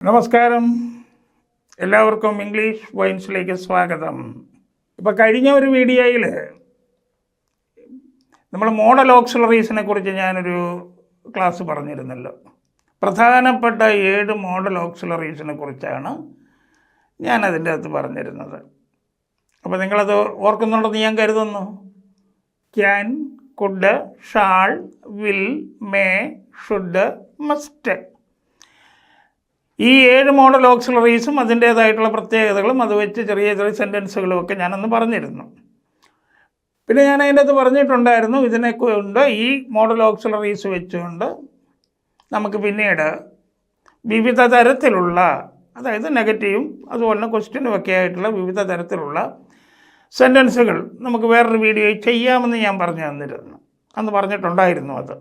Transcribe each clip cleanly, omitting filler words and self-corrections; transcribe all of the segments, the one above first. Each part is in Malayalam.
നമസ്കാരം, എല്ലാവർക്കും ഇംഗ്ലീഷ് വൈൻസിലേക്ക് സ്വാഗതം. ഇപ്പോൾ കഴിഞ്ഞ ഒരു വീഡിയോയിൽ നമ്മൾ മോഡൽ ഓക്സിലറീസിനെ കുറിച്ച് ഞാനൊരു ക്ലാസ് പറഞ്ഞിരുന്നല്ലോ. പ്രധാനപ്പെട്ട 7 മോഡൽ ഓക്സിലറീസിനെ കുറിച്ചാണ് ഞാനതിൻ്റെ അകത്ത് പറഞ്ഞിരുന്നത്. അപ്പോൾ നിങ്ങളത് ഓർക്കുന്നുണ്ടെന്ന് ഞാൻ കരുതുന്നു. Can, could, shall, will, may, should, must. ഈ 7 മോഡൽ ഓക്സിലറീസും അതിൻ്റേതായിട്ടുള്ള പ്രത്യേകതകളും അത് വെച്ച് ചെറിയ ചെറിയ സെൻറ്റൻസുകളും ഒക്കെ ഞാനന്ന് പറഞ്ഞിരുന്നു. പിന്നെ ഞാൻ അതിൻ്റെ അകത്ത് പറഞ്ഞിട്ടുണ്ടായിരുന്നു, ഇതിനെ കൊണ്ട് ഈ മോഡൽ ഓക്സിലറീസ് വെച്ചുകൊണ്ട് നമുക്ക് പിന്നീട് വിവിധ തരത്തിലുള്ള, അതായത് നെഗറ്റീവും അതുപോലെ ക്വസ്റ്റ്യനും ഒക്കെ ആയിട്ടുള്ള വിവിധ തരത്തിലുള്ള സെൻറ്റൻസുകൾ നമുക്ക് വേറൊരു വീഡിയോ ചെയ്യാമെന്ന് ഞാൻ പറഞ്ഞു തന്നിരുന്നു, അന്ന് പറഞ്ഞിട്ടുണ്ടായിരുന്നു അത്.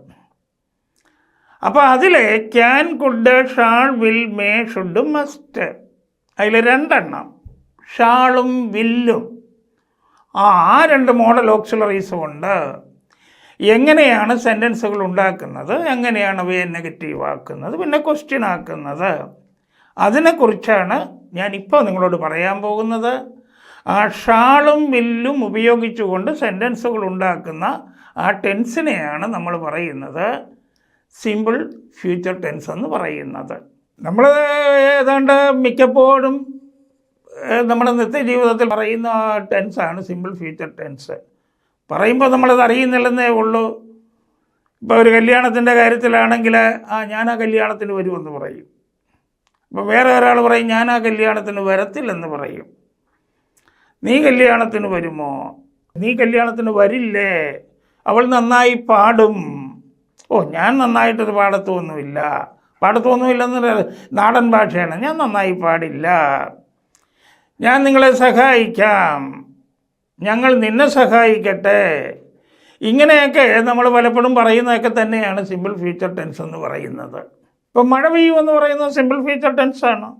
അപ്പോൾ അതിൽ can, could, shall, will, may, should, must, അതിൽ 2 എണ്ണം ഷാളും വില്ലും ആ 2 മോഡൽ ഓക്സിലറീസ് കൊണ്ട് എങ്ങനെയാണ് സെൻറ്റൻസുകൾ ഉണ്ടാക്കുന്നത്, എങ്ങനെയാണ് അവയെ നെഗറ്റീവ് ആക്കുന്നത്, പിന്നെ ക്വസ്റ്റ്യൻ ആക്കുന്നത്, അതിനെക്കുറിച്ചാണ് ഞാനിപ്പോൾ നിങ്ങളോട് പറയാൻ പോകുന്നത്. ആ ഷാളും വില്ലും ഉപയോഗിച്ചുകൊണ്ട് സെൻറ്റൻസുകൾ ഉണ്ടാക്കുന്ന ആ ടെൻസിനെയാണ് നമ്മൾ പറയുന്നത് സിമ്പിൾ ഫ്യൂച്ചർ ടെൻസ് എന്ന് പറയുന്നത്. നമ്മൾ ഏതാണ്ട് മിക്കപ്പോഴും നമ്മുടെ നിത്യജീവിതത്തിൽ പറയുന്ന ടെൻസാണ് സിമ്പിൾ ഫ്യൂച്ചർ ടെൻസ്. പറയുമ്പോൾ നമ്മളത് അറിയുന്നില്ലെന്നേ ഉള്ളൂ. ഇപ്പോൾ ഒരു കല്യാണത്തിൻ്റെ കാര്യത്തിലാണെങ്കിൽ ഞാൻ ആ കല്യാണത്തിന് വരുമെന്ന് പറയും. അപ്പോൾ വേറെ ഒരാൾ പറയും ഞാൻ ആ കല്യാണത്തിന് വരത്തില്ലെന്ന് പറയും. നീ കല്യാണത്തിന് വരുമോ? നീ കല്യാണത്തിന് വരില്ലേ? അവൾ നന്നായി പാടും. ഞാൻ നന്നായിട്ടൊരു പാടത്തൊന്നുമില്ലെന്ന് നാടൻ ഭാഷയാണ്. ഞാൻ നന്നായി പാടില്ല. ഞാൻ നിങ്ങളെ സഹായിക്കാം, ഞങ്ങൾ നിന്നെ സഹായിക്കട്ടെ. ഇങ്ങനെയൊക്കെ നമ്മൾ പലപ്പോഴും പറയുന്നതൊക്കെ തന്നെയാണ് സിമ്പിൾ ഫ്യൂച്ചർ ടെൻസ് എന്ന് പറയുന്നത്. ഇപ്പം മഴ പെയ്യുമെന്ന് പറയുന്നത് സിമ്പിൾ ഫ്യൂച്ചർ ടെൻസാണ്.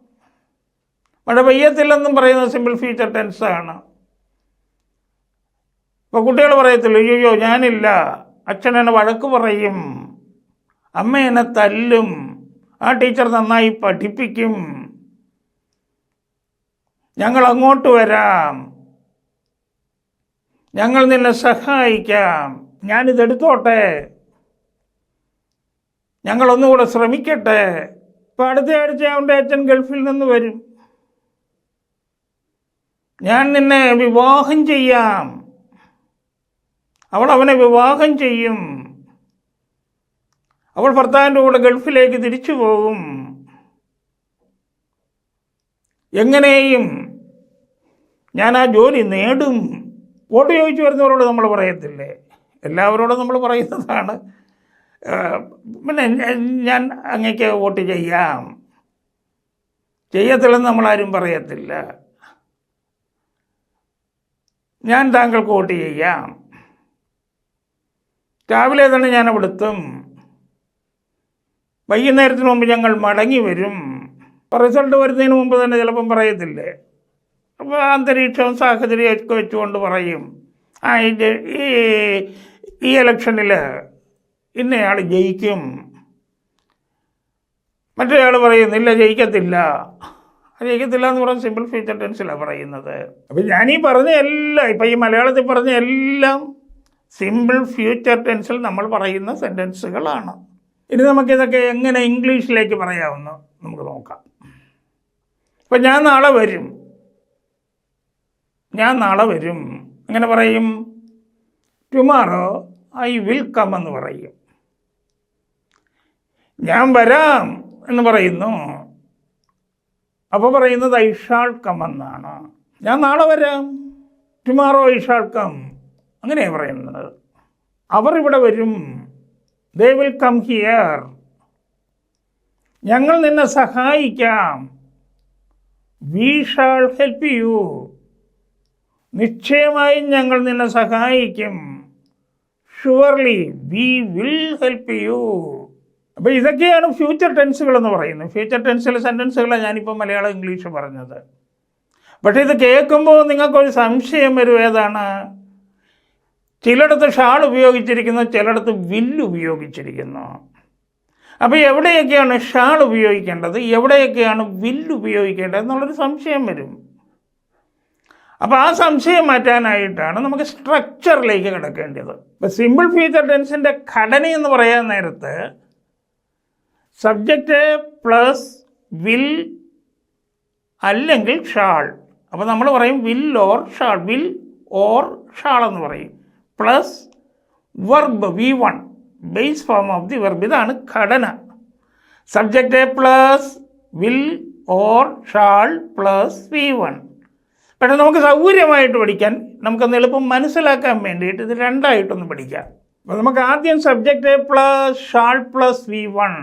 മഴ പെയ്യത്തില്ലെന്നും പറയുന്നത് സിമ്പിൾ ഫ്യൂച്ചർ ടെൻസാണ്. ഇപ്പോൾ കുട്ടികൾ പറയത്തില്ല, അയ്യോ ഞാനില്ല, അച്ഛൻ എന്നെ വഴക്ക് പറയും, അമ്മ എന്നെ തല്ലും, ആ ടീച്ചർ നന്നായി പഠിപ്പിക്കും, ഞങ്ങൾ അങ്ങോട്ട് വരാം, ഞങ്ങൾ നിന്നെ സഹായിക്കാം, ഞാനിതെടുത്തോട്ടെ, ഞങ്ങളൊന്നുകൂടെ ശ്രമിക്കട്ടെ. ഇപ്പം അടുത്ത ആഴ്ച അവൻ്റെ അച്ഛൻ ഗൾഫിൽ നിന്ന് വരും, ഞാൻ നിന്നെ വിവാഹം ചെയ്യാം, അവൾ അവനെ വിവാഹം ചെയ്യും, അവൾ ഭർത്താവിൻ്റെ കൂടെ ഗൾഫിലേക്ക് തിരിച്ചു പോകും. എങ്ങനെയും ഞാൻ ആ ജോലി നേടും. വോട്ട് ചോദിച്ചു വരുന്നവരോട് നമ്മൾ പറയത്തില്ലേ? എല്ലാവരോടും നമ്മൾ പറയുന്നതാണ്. പിന്നെ ഞാൻ അങ്ങേക്ക് വോട്ട് ചെയ്യാം, ചെയ്യത്തില്ലെന്ന് നമ്മളാരും പറയത്തില്ല. ഞാൻ താങ്കൾക്ക് വോട്ട് ചെയ്യാം, രാവിലെ തന്നെ ഞാൻ അവിടെത്തും, വൈകുന്നേരത്തിന് മുമ്പ് ഞങ്ങൾ മടങ്ങി വരും. റിസൾട്ട് വരുന്നതിന് മുമ്പ് തന്നെ ചിലപ്പം പറയത്തില്ലേ? അപ്പോൾ അന്തരീക്ഷവും സാഹചര്യവും ഒക്കെ വെച്ചുകൊണ്ട് പറയും, ഈ ഇലക്ഷനിൽ ഇന്നയാൾ ജയിക്കും. മറ്റേയാൾ പറയുന്നില്ല, ജയിക്കത്തില്ല എന്ന് പറഞ്ഞാൽ സിമ്പിൾ ഫ്യൂച്ചർ ടെൻസിലാണ് പറയുന്നത്. അപ്പം ഞാനീ പറഞ്ഞ എല്ലാം, ഇപ്പം ഈ മലയാളത്തിൽ പറഞ്ഞ എല്ലാം സിമ്പിൾ ഫ്യൂച്ചർ ടെൻസിൽ നമ്മൾ പറയുന്ന സെൻറ്റൻസുകളാണ്. ഇനി നമുക്കിതൊക്കെ എങ്ങനെ ഇംഗ്ലീഷിലേക്ക് പറയാമെന്ന് നമുക്ക് നോക്കാം. ഇപ്പം ഞാൻ നാളെ വരും അങ്ങനെ പറയും. ടുമാറോ ഐ വിൽ കം എന്ന് പറയും. ഞാൻ വരാം എന്ന് പറയുന്നു, അപ്പോൾ പറയുന്നത് ഐ ഷാൾ കം എന്നാണ്. ഞാൻ നാളെ വരാം, ടുമാറോ ഐ ഷാൾ കം, അങ്ങനെയാണ് പറയുന്നത്. അവർ ഇവിടെ വരും, ദേ വിൽ കം ഹിയർ. ഞങ്ങൾ നിന്നെ സഹായിക്കാം, വി ഷാൾ ഹെൽപ്പ് യു. നിശ്ചയമായും ഞങ്ങൾ നിന്നെ സഹായിക്കും, surely we will help you. അപ്പോൾ ഇതൊക്കെയാണ് ഫ്യൂച്ചർ ടെൻസുകൾ എന്ന് പറയുന്നത്. ഫ്യൂച്ചർ ടെൻസിലെ സെൻറ്റൻസുകളാണ് ഞാനിപ്പോൾ മലയാളം ഇംഗ്ലീഷ് പറഞ്ഞത്. പക്ഷേ ഇത് കേൾക്കുമ്പോൾ നിങ്ങൾക്കൊരു സംശയം വരും, ഏതാണ്? ചിലയിടത്ത് ഷാൾ ഉപയോഗിച്ചിരിക്കുന്നു, ചിലയിടത്ത് വില്ല് ഉപയോഗിച്ചിരിക്കുന്നു. അപ്പോൾ എവിടെയൊക്കെയാണ് ഷാൾ ഉപയോഗിക്കേണ്ടത്, എവിടെയൊക്കെയാണ് വിൽ ഉപയോഗിക്കേണ്ടത് എന്നുള്ളൊരു സംശയം വരും. അപ്പോൾ ആ സംശയം മാറ്റാനായിട്ടാണ് നമുക്ക് സ്ട്രക്ചറിലേക്ക് കിടക്കേണ്ടത്. ഇപ്പോൾ സിമ്പിൾ ഫ്യൂച്ചർ ടെൻസിൻ്റെ ഘടന എന്ന് പറയാൻ നേരത്ത് സബ്ജക്റ്റ് പ്ലസ് വിൽ അല്ലെങ്കിൽ ഷാൾ. അപ്പോൾ നമ്മൾ പറയും will or shall, will or shall എന്ന് പറയും. Plus verb V1, base form of the verb. ഇതാണ് ഘടന. Subject plus will or shall plus V1. പക്ഷേ നമുക്ക് സൗകര്യമായിട്ട് പഠിക്കാൻ, നമുക്കൊന്ന് എളുപ്പം മനസ്സിലാക്കാൻ വേണ്ടിയിട്ട് ഇത് രണ്ടായിട്ടൊന്ന് പഠിക്കാം. അപ്പോൾ നമുക്ക് ആദ്യം subject plus shall plus V1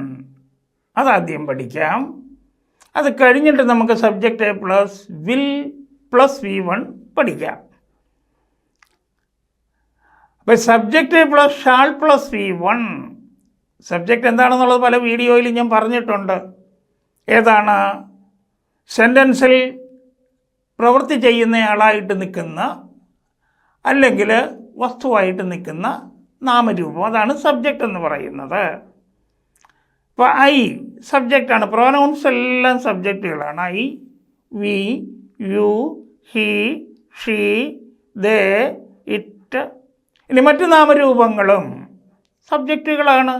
അതാദ്യം പഠിക്കാം. അത് കഴിഞ്ഞിട്ട് നമുക്ക് subject plus will plus V1 പഠിക്കാം. അപ്പോൾ subject plus shall plus V1, subject എന്താണെന്നുള്ളത് പല വീഡിയോയിൽ ഞാൻ പറഞ്ഞിട്ടുണ്ട്. ഏതാണ്? സെൻറ്റൻസിൽ പ്രവൃത്തി ചെയ്യുന്നയാളായിട്ട് നിൽക്കുന്ന അല്ലെങ്കിൽ വസ്തുവായിട്ട് നിൽക്കുന്ന നാമരൂപം, അതാണ് സബ്ജക്റ്റ് എന്ന് പറയുന്നത്. ഇപ്പോൾ ഐ സബ്ജക്റ്റാണ്. പ്രൊനൗൺസ് എല്ലാം സബ്ജക്റ്റുകളാണ്. I, we, you, he, she, they, it. ഇനി മറ്റ് നാമരൂപങ്ങളും സബ്ജക്റ്റുകളാണ്.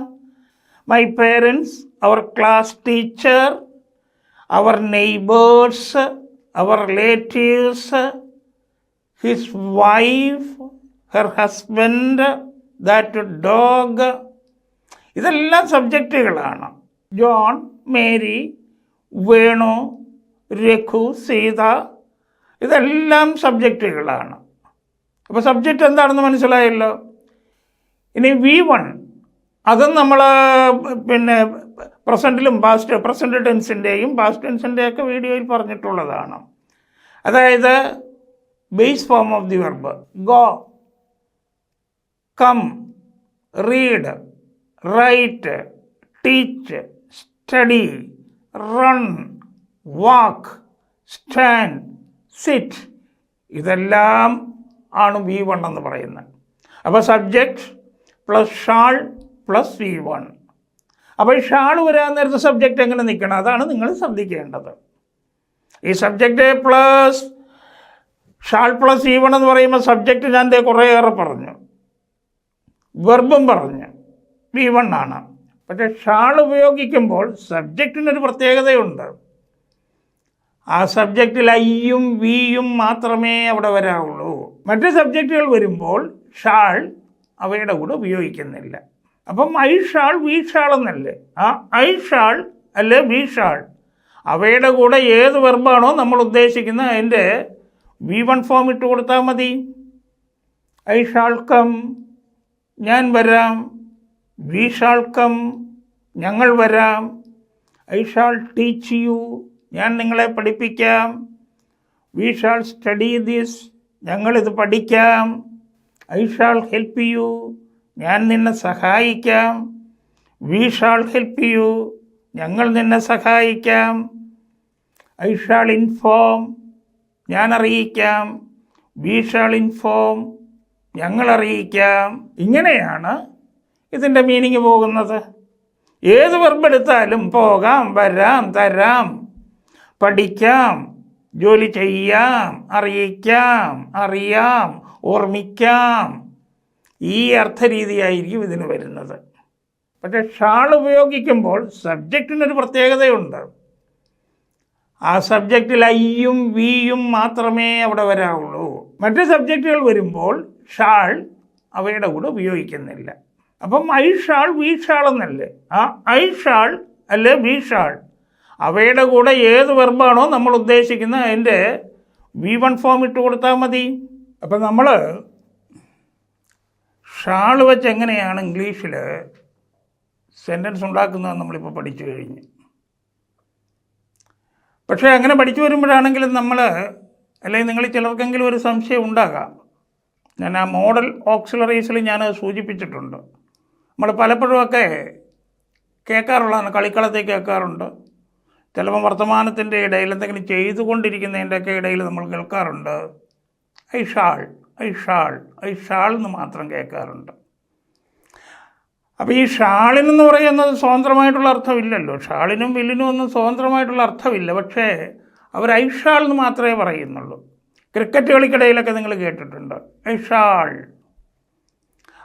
My parents, our class teacher, our neighbours, our relatives, his wife, her husband, that dog. ഇതെല്ലാം സബ്ജക്റ്റുകളാണ്. ജോൺ, മേരി, വേണു, രഘു, സീത, ഇതെല്ലാം സബ്ജക്റ്റുകളാണ്. അപ്പോൾ സബ്ജക്റ്റ് എന്താണെന്ന് മനസ്സിലായല്ലോ. ഇനി V1 അതും നമ്മൾ പ്രസൻറ്റിലും പ്രസൻറ്റ് ടെൻസിൻ്റെയും പാസ്റ്റ് ടെൻസിൻ്റെയൊക്കെ വീഡിയോയിൽ പറഞ്ഞിട്ടുള്ളതാണ്. അതായത് base form of the verb. Go, come, read, write, teach, study, run, walk, stand, sit, ഇതെല്ലാം ആണ് V1 എന്ന് പറയുന്നത്. അപ്പോൾ subject plus shall plus V1. അപ്പോൾ ഈ ഷാൾ വരാൻ നേരത്തെ സബ്ജക്റ്റ് എങ്ങനെ നിൽക്കണം, അതാണ് നിങ്ങൾ ശ്രദ്ധിക്കേണ്ടത്. ഈ subject plus shall plus V1 എന്ന് പറയുമ്പോൾ സബ്ജക്റ്റ് ഞാൻ കുറേയേറെ പറഞ്ഞു, വെർബും പറഞ്ഞു, V1 ആണ്. പക്ഷേ ഷാൾ ഉപയോഗിക്കുമ്പോൾ സബ്ജക്റ്റിനൊരു പ്രത്യേകതയുണ്ട്. ആ സബ്ജക്റ്റിൽ ഐയും വിയും മാത്രമേ അവിടെ വരാവുള്ളൂ. മറ്റ് സബ്ജക്റ്റുകൾ വരുമ്പോൾ ഷാൾ അവയുടെ കൂടെ ഉപയോഗിക്കുന്നില്ല. അപ്പം ഐ ഷാൾ, വി ഷാൾ എന്നല്ലേ. ആ ഐ ഷാൾ അല്ലെ വി ഷാൾ, അവയുടെ കൂടെ ഏത് വെർബാണോ നമ്മൾ ഉദ്ദേശിക്കുന്നത് അതിൻ്റെ V1 ഫോം ഇട്ട് കൊടുത്താൽ മതി. ഐ ഷാൾ കം, ഞാൻ വരാം. വി ഷാൾ കം, ഞങ്ങൾ വരാം. ഐ ഷാൾ ടീച്ച് യു, ഞാൻ നിങ്ങളെ പഠിപ്പിക്കാം. വി ഷാൾ സ്റ്റഡി ദിസ്, ഞങ്ങളിത് പഠിക്കാം. ഐ ഷാൾ ഹെൽപ്പ് യു, ഞാൻ നിന്നെ സഹായിക്കാം. വി ഷാൾ ഹെൽപ്പ് യു, ഞങ്ങൾ നിന്നെ സഹായിക്കാം. ഐ ഷാൾ ഇൻഫോം, ഞാൻ അറിയിക്കാം. വി ഷാൾ ഇൻഫോം, ഞങ്ങൾ അറിയിക്കാം. ഇങ്ങനെയാണ് ഇതിൻ്റെ മീനിങ് പോകുന്നത്. ഏത് വെർബ് എടുത്താലും പോകാം, വരാം, തരാം, പഠിക്കാം, ജോലി ചെയ്യാം, അറിയിക്കാം, അറിയാം, ഓർമ്മിക്കാം, ഈ അർത്ഥരീതിയായിരിക്കും ഇതിന് വരുന്നത്. പക്ഷേ ഷാൾ ഉപയോഗിക്കുമ്പോൾ സബ്ജക്റ്റിനൊരു പ്രത്യേകതയുണ്ട്. ആ സബ്ജക്റ്റിൽ ഐയും വിയും മാത്രമേ അവിടെ വരാവുള്ളൂ. മറ്റ് സബ്ജക്റ്റുകൾ വരുമ്പോൾ ഷാൾ അവയുടെ കൂടെ ഉപയോഗിക്കുന്നില്ല. അപ്പം ഐ ഷാൾ, വി ഷാൾ എന്നല്ലേ. ആ ഐ ഷാൾ അല്ലെ വി ഷാൾ, അവയുടെ കൂടെ ഏത് വെർബാണോ നമ്മൾ ഉദ്ദേശിക്കുന്നത് അതിൻ്റെ V1 ഫോം ഇട്ട് കൊടുത്താൽ മതി. അപ്പം നമ്മൾ ഷാൾ വെച്ച് എങ്ങനെയാണ് ഇംഗ്ലീഷിൽ സെൻറ്റൻസ് ഉണ്ടാക്കുന്നതെന്ന് നമ്മളിപ്പോൾ പഠിച്ചു കഴിഞ്ഞു. പക്ഷേ അങ്ങനെ പഠിച്ചു വരുമ്പോഴാണെങ്കിലും നമ്മൾ, അല്ലെങ്കിൽ നിങ്ങൾ ചിലർക്കെങ്കിലും ഒരു സംശയം ഉണ്ടാകാം. ഞാൻ ആ മോഡൽ ഓക്സിലറീസിൽ ഞാൻ സൂചിപ്പിച്ചിട്ടുണ്ട്. നമ്മൾ പലപ്പോഴുമൊക്കെ കേൾക്കാറുള്ളതാണ്, കളിക്കളത്തേക്ക് കേൾക്കാറുണ്ട്. ചിലപ്പോൾ വർത്തമാനത്തിൻ്റെ ഇടയിൽ എന്തെങ്കിലും ചെയ്തുകൊണ്ടിരിക്കുന്നതിൻ്റെയൊക്കെ ഇടയിൽ നമ്മൾ കേൾക്കാറുണ്ട് I shawl, I shawl, I shawl എന്ന് മാത്രം കേൾക്കാറുണ്ട്. അപ്പോൾ ഈ ഷാളിനെന്ന് പറയുന്നത് സ്വതന്ത്രമായിട്ടുള്ള അർത്ഥമില്ലല്ലോ. ഷാളിനും വില്ലിനും ഒന്നും സ്വതന്ത്രമായിട്ടുള്ള അർത്ഥമില്ല. പക്ഷേ അവർ ഐഷാൾ എന്ന് മാത്രമേ പറയുന്നുള്ളൂ. ക്രിക്കറ്റ് കളിക്കിടയിലൊക്കെ നിങ്ങൾ കേട്ടിട്ടുണ്ട് ഐഷാൾ.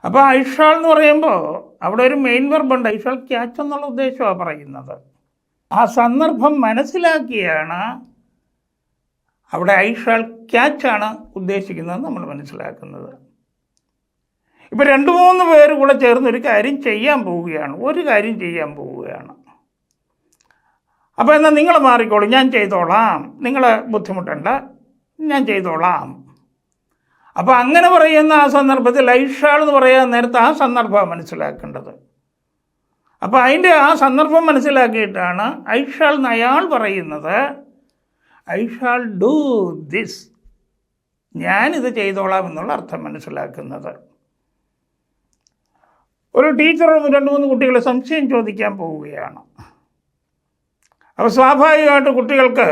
അപ്പോൾ ഐഷാൾ എന്ന് പറയുമ്പോൾ അവിടെ ഒരു മെയിൻ വെർബുണ്ട്, ഐഷാൾ ക്യാച്ച് എന്നുള്ള ഉദ്ദേശമാണ് പറയുന്നത്. ആ സന്ദർഭം മനസ്സിലാക്കിയാണ് അവിടെ ഐഷാൾ ക്യാച്ചാണ് ഉദ്ദേശിക്കുന്നത് നമ്മൾ മനസ്സിലാക്കുന്നത്. ഇപ്പോൾ 2-3 പേര് കൂടെ ചേർന്ന് ഒരു കാര്യം ചെയ്യാൻ പോവുകയാണ്. അപ്പോൾ എന്നാൽ നിങ്ങൾ മാറിക്കോളൂ, ഞാൻ ചെയ്തോളാം, നിങ്ങൾ ബുദ്ധിമുട്ടണ്ട, ഞാൻ ചെയ്തോളാം. അപ്പോൾ അങ്ങനെ പറയുന്ന ആ സന്ദർഭത്തിൽ ഐഷാൾ എന്ന് പറയാൻ നേരത്തെ ആ സന്ദർഭമാണ് മനസ്സിലാക്കേണ്ടത്. അപ്പോൾ അതിൻ്റെ ആ സന്ദർഭം മനസ്സിലാക്കിയിട്ടാണ് ഐഷാൾ എന്ന് അയാൾ പറയുന്നത്. ഐഷാൾ ഡൂ ദിസ്, ഞാനിത് ചെയ്തോളാം എന്നുള്ള അർത്ഥം മനസ്സിലാക്കുന്നത്. ഒരു ടീച്ചർ 2-3 കുട്ടികളെ സംശയം ചോദിക്കാൻ പോവുകയാണ്. അപ്പോൾ സ്വാഭാവികമായിട്ട് കുട്ടികൾക്ക്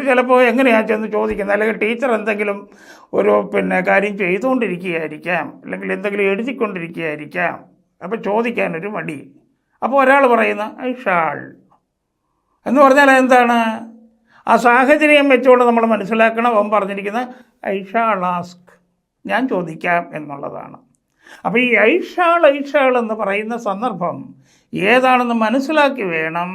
ചിലപ്പോൾ എങ്ങനെയാണ് ചെന്ന് ചോദിക്കുന്നത്, അല്ലെങ്കിൽ ടീച്ചർ എന്തെങ്കിലും ഒരു കാര്യം ചെയ്തുകൊണ്ടിരിക്കുകയായിരിക്കാം, അല്ലെങ്കിൽ എന്തെങ്കിലും എഴുതിക്കൊണ്ടിരിക്കുകയായിരിക്കാം. അപ്പോൾ ചോദിക്കാനൊരു മടി. അപ്പോൾ ഒരാൾ പറയുന്ന ഐഷാൾ എന്ന് പറഞ്ഞാൽ എന്താണ്, ആ സാഹചര്യം വെച്ചുകൊണ്ട് നമ്മൾ മനസ്സിലാക്കണം. അവൻ പറഞ്ഞിരിക്കുന്നത് ഐഷാൾ ആസ്ക്, ഞാൻ ചോദിക്കാം എന്നുള്ളതാണ്. അപ്പോൾ ഈ ഐഷാൾ എന്ന് പറയുന്ന സന്ദർഭം ഏതാണെന്ന് മനസ്സിലാക്കി വേണം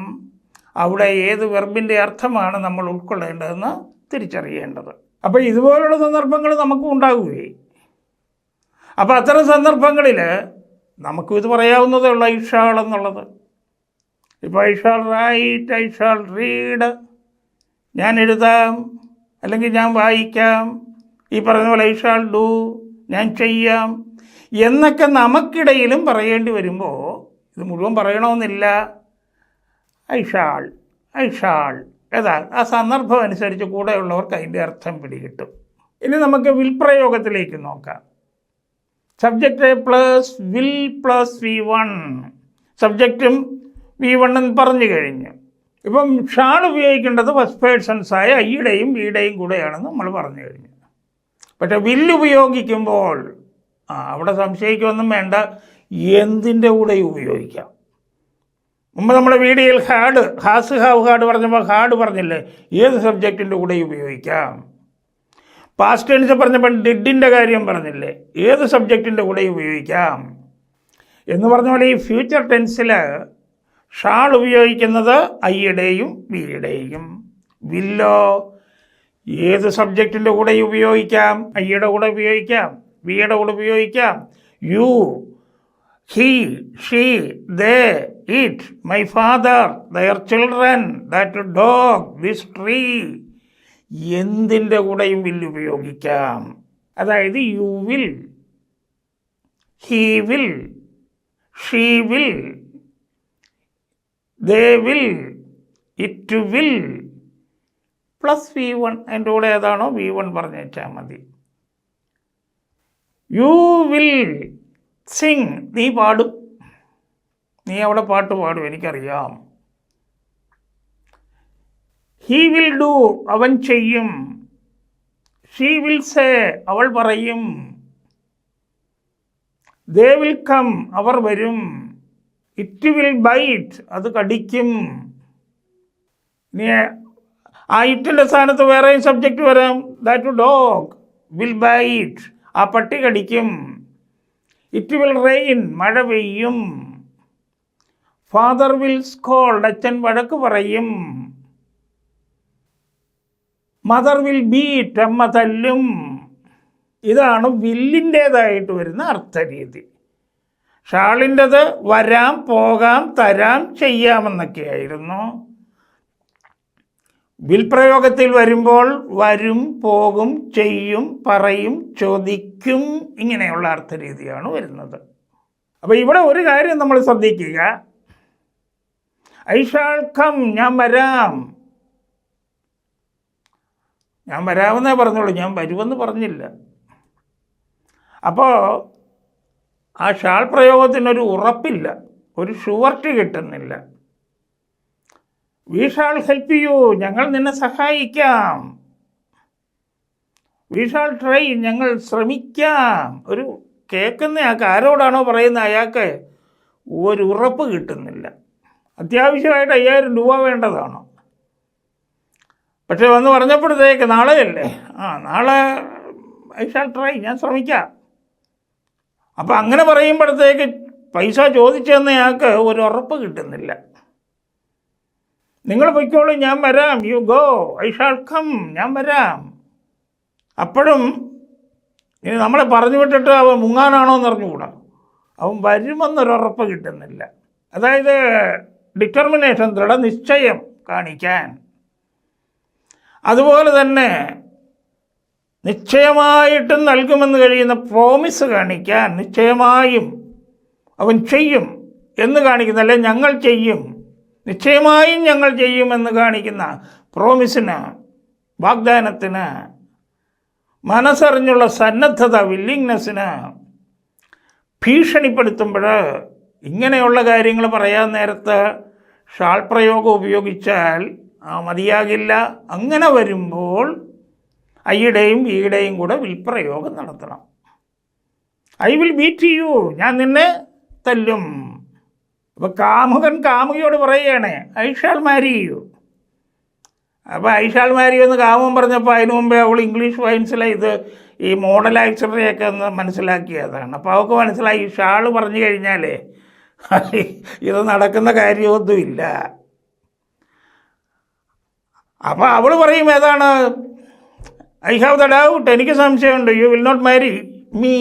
അവിടെ ഏത് വെർബിൻ്റെ അർത്ഥമാണ് നമ്മൾ ഉൾക്കൊള്ളേണ്ടതെന്ന് തിരിച്ചറിയേണ്ടത്. അപ്പോൾ ഇതുപോലുള്ള സന്ദർഭങ്ങൾ നമുക്കും ഉണ്ടാവുകയും, അപ്പോൾ അത്തരം സന്ദർഭങ്ങളിൽ നമുക്കും ഇത് പറയാവുന്നതേ ഉള്ളൂ ഐഷാൾ എന്നുള്ളത്. ഇപ്പോൾ ഐഷാൾ റൈറ്റ്, ഐഷാൾ റീഡ്, ഞാൻ എഴുതാം അല്ലെങ്കിൽ ഞാൻ വായിക്കാം. ഈ പറഞ്ഞ പോലെ ഐഷാൾ ഡു, ഞാൻ ചെയ്യാം എന്നൊക്കെ നമുക്കിടയിലും പറയേണ്ടി വരുമ്പോൾ ഇത് മുഴുവൻ പറയണമെന്നില്ല. ഐഷാൾ ഏതാ ആ സന്ദർഭം അനുസരിച്ച് കൂടെയുള്ളവർക്ക് അതിൻ്റെ അർത്ഥം പിടികിട്ടും. ഇനി നമുക്ക് വിൽപ്രയോഗത്തിലേക്ക് നോക്കാം. Subject plus will plus V1, സബ്ജക്റ്റും V1 എന്ന് പറഞ്ഞു കഴിഞ്ഞു. ഇപ്പം ഷാൾ ഉപയോഗിക്കേണ്ടത് ഫസ്റ്റ് പേഴ്സൺസായ ഐയുടെയും വീയുടെയും കൂടെയാണെന്ന് നമ്മൾ പറഞ്ഞു കഴിഞ്ഞു. പക്ഷേ വില്ല് ഉപയോഗിക്കുമ്പോൾ അവിടെ സംശയിക്കൊന്നും വേണ്ട, എന്തിൻ്റെ കൂടെയും ഉപയോഗിക്കാം. മുമ്പ് നമ്മുടെ വീഡിയോയിൽ ഹാസ് ഹാവ് ഹാഡ് പറഞ്ഞപ്പോൾ ഹാഡ് പറഞ്ഞില്ലേ, ഏത് സബ്ജക്റ്റിൻ്റെ കൂടെയും ഉപയോഗിക്കാം. പാസ്റ്റ് ടെൻസ് പറഞ്ഞപ്പോൾ ഡിഡിൻ്റെ കാര്യം പറഞ്ഞില്ലേ, ഏത് സബ്ജക്റ്റിൻ്റെ കൂടെയും ഉപയോഗിക്കാം എന്ന് പറഞ്ഞ പോലെ ഈ ഫ്യൂച്ചർ ടെൻസിൽ ഷാൾ ഉപയോഗിക്കുന്നത് ഐയുടെയും വീയുടെയും. വില്ലോ ഏത് സബ്ജക്റ്റിൻ്റെ കൂടെയും ഉപയോഗിക്കാം, ഐയുടെ കൂടെ ഉപയോഗിക്കാം, വീയുടെ കൂടെ ഉപയോഗിക്കാം. You, he, she, they, it, my father, their children, that dog, this tree, എന്തിൻ്റെ കൂടെയും വില്ല് ഉപയോഗിക്കാം. അതായത് you will, he will, she will, they will, it will plus V1. അതിൻ്റെ കൂടെ ഏതാണോ V1 പറഞ്ഞേച്ചാൽ മതി. യു വിൽ സിങ്, നീ പാടും, നീ അവിടെ പാട്ട് പാടും, എനിക്കറിയാം. ഹീ വിൽ ഡു, അവൻ ചെയ്യും. ഷീ വിൽ സേ, അവൾ പറയും. ദേ വിൽ കം, അവർ വരും. ഇറ്റ് വിൽ ബൈറ്റ്, അത് കടിക്കും. ഇനി ആ ഇറ്റിൻ്റെ സ്ഥാനത്ത് വേറെയും സബ്ജക്റ്റ് വരാം. ദാറ്റ് ഡോഗ് വിൽ ബൈറ്റ്, ആ പട്ടി കടിക്കും. ഇറ്റ് വിൽ റെയിൻ, മഴ പെയ്യും. ഫാദർ വിൽ സ്കോൾഡ്, അച്ഛൻ വഴക്ക് പറയും. മദർ വിൽ ബീറ്റ്, അമ്മ തല്ലും. ഇതാണ് വില്ലിൻ്റേതായിട്ട് വരുന്ന അർത്ഥരീതി. ഷാളിൻ്റെത് വരാം, പോകാം, തരാം, ചെയ്യാമെന്നൊക്കെയായിരുന്നു. വിൽപ്രയോഗത്തിൽ വരുമ്പോൾ വരും, പോകും, ചെയ്യും, പറയും, ചോദിക്കും, ഇങ്ങനെയുള്ള അർത്ഥരീതിയാണ് വരുന്നത്. അപ്പോൾ ഇവിടെ ഒരു കാര്യം നമ്മൾ ശ്രദ്ധിക്കുക, ഐ ഷാൾ കം, ഞാൻ വരാം. ഞാൻ വരാമെന്നേ പറഞ്ഞോളൂ, ഞാൻ വരുമെന്ന് പറഞ്ഞില്ല. അപ്പോൾ ആ ഷാൾ പ്രയോഗത്തിനൊരു ഉറപ്പില്ല, ഒരു ഷുവർട്ടി കിട്ടുന്നില്ല. വി ഷാൾ ഹെൽപ്പ് യു, ഞങ്ങൾ നിന്നെ സഹായിക്കാം. വി ഷാൾ ട്രൈ, ഞങ്ങൾ ശ്രമിക്കാം. ഒരു കേൾക്കുന്ന ആൾക്ക് ആരോടാണോ പറയുന്നത് അയാൾക്ക് ഒരു ഉറപ്പ് കിട്ടുന്നില്ല. അത്യാവശ്യമായിട്ട് 5000 രൂപ വേണ്ടതാണ്. പക്ഷേ വന്ന് പറഞ്ഞപ്പോഴത്തേക്ക് നാളെയല്ലേ, നാളെ ഐ ഷാൽ ട്രൈ, ഞാൻ ശ്രമിക്കാം. അപ്പം അങ്ങനെ പറയുമ്പോഴത്തേക്ക് പൈസ ചോദിച്ചെന്നയാൾക്ക് ഒരു ഉറപ്പ് കിട്ടുന്നില്ല. നിങ്ങൾ പൊയ്ക്കോളൂ, ഞാൻ വരാം, you go, I shall come, ഞാൻ വരാം. അപ്പോഴും ഇനി നമ്മളെ പറഞ്ഞു വിട്ടിട്ട് അവൻ മുങ്ങാനാണോ എന്ന് അറിഞ്ഞുകൂടാ. അവൻ വരുമെന്നൊരുറപ്പ് കിട്ടുന്നില്ല. അതായത് ഡിറ്റർമിനേഷൻ, ദൃഢനിശ്ചയം കാണിക്കാൻ. അതുപോലെ തന്നെ നിശ്ചയമായിട്ടും നൽകുമെന്ന് കഴിയുന്ന പ്രോമിസ് കാണിക്കാൻ, നിശ്ചയമായും അവൻ ചെയ്യും എന്ന് കാണിക്കുന്നല്ലേ, ഞങ്ങൾ ചെയ്യും, നിശ്ചയമായും ഞങ്ങൾ ചെയ്യുമെന്ന് കാണിക്കുന്ന പ്രോമിസിന്, വാഗ്ദാനത്തിന്, മനസ്സറിഞ്ഞുള്ള സന്നദ്ധത, വില്ലിങ്നെസ്സിന് ഭീഷണിപ്പെടുത്തുമ്പോൾ ഇങ്ങനെയുള്ള കാര്യങ്ങൾ പറയാൻ നേരത്ത് ഷാൾ പ്രയോഗം ഉപയോഗിച്ചാൽ മതിയാകില്ല. അങ്ങനെ വരുമ്പോൾ ഐയുടെയും ഈയുടെയും കൂടെ വിൽപ്രയോഗം നടത്തണം. ഐ വിൽ ബീറ്റ് യു, ഞാൻ നിന്നെ തല്ലും. അപ്പോൾ കാമുകൻ കാമുകിയോട് പറയുകയാണ് ഐ ഷാൾ മാരി യു. അപ്പോൾ ഐ ഷാൾ മാരി എന്ന് കാമുകൻ പറഞ്ഞപ്പോൾ അതിനു മുമ്പേ അവൾ ഇംഗ്ലീഷ് വൈൻസിലെ ഇത് ഈ മോഡൽ ആക്സറിയൊക്കെ ഒന്ന് മനസ്സിലാക്കിയതാണ്. അപ്പോൾ അവൾക്ക് മനസ്സിലായി ഈ ഷാൾ പറഞ്ഞു കഴിഞ്ഞാലേ ഇത് നടക്കുന്ന കാര്യമൊന്നുമില്ല. അപ്പോൾ അവൾ പറയും ഏതാണ്, ഐ ഹാവ് ദ ഡൗട്ട്, എനിക്ക് സംശയമുണ്ട്, you will not marry me,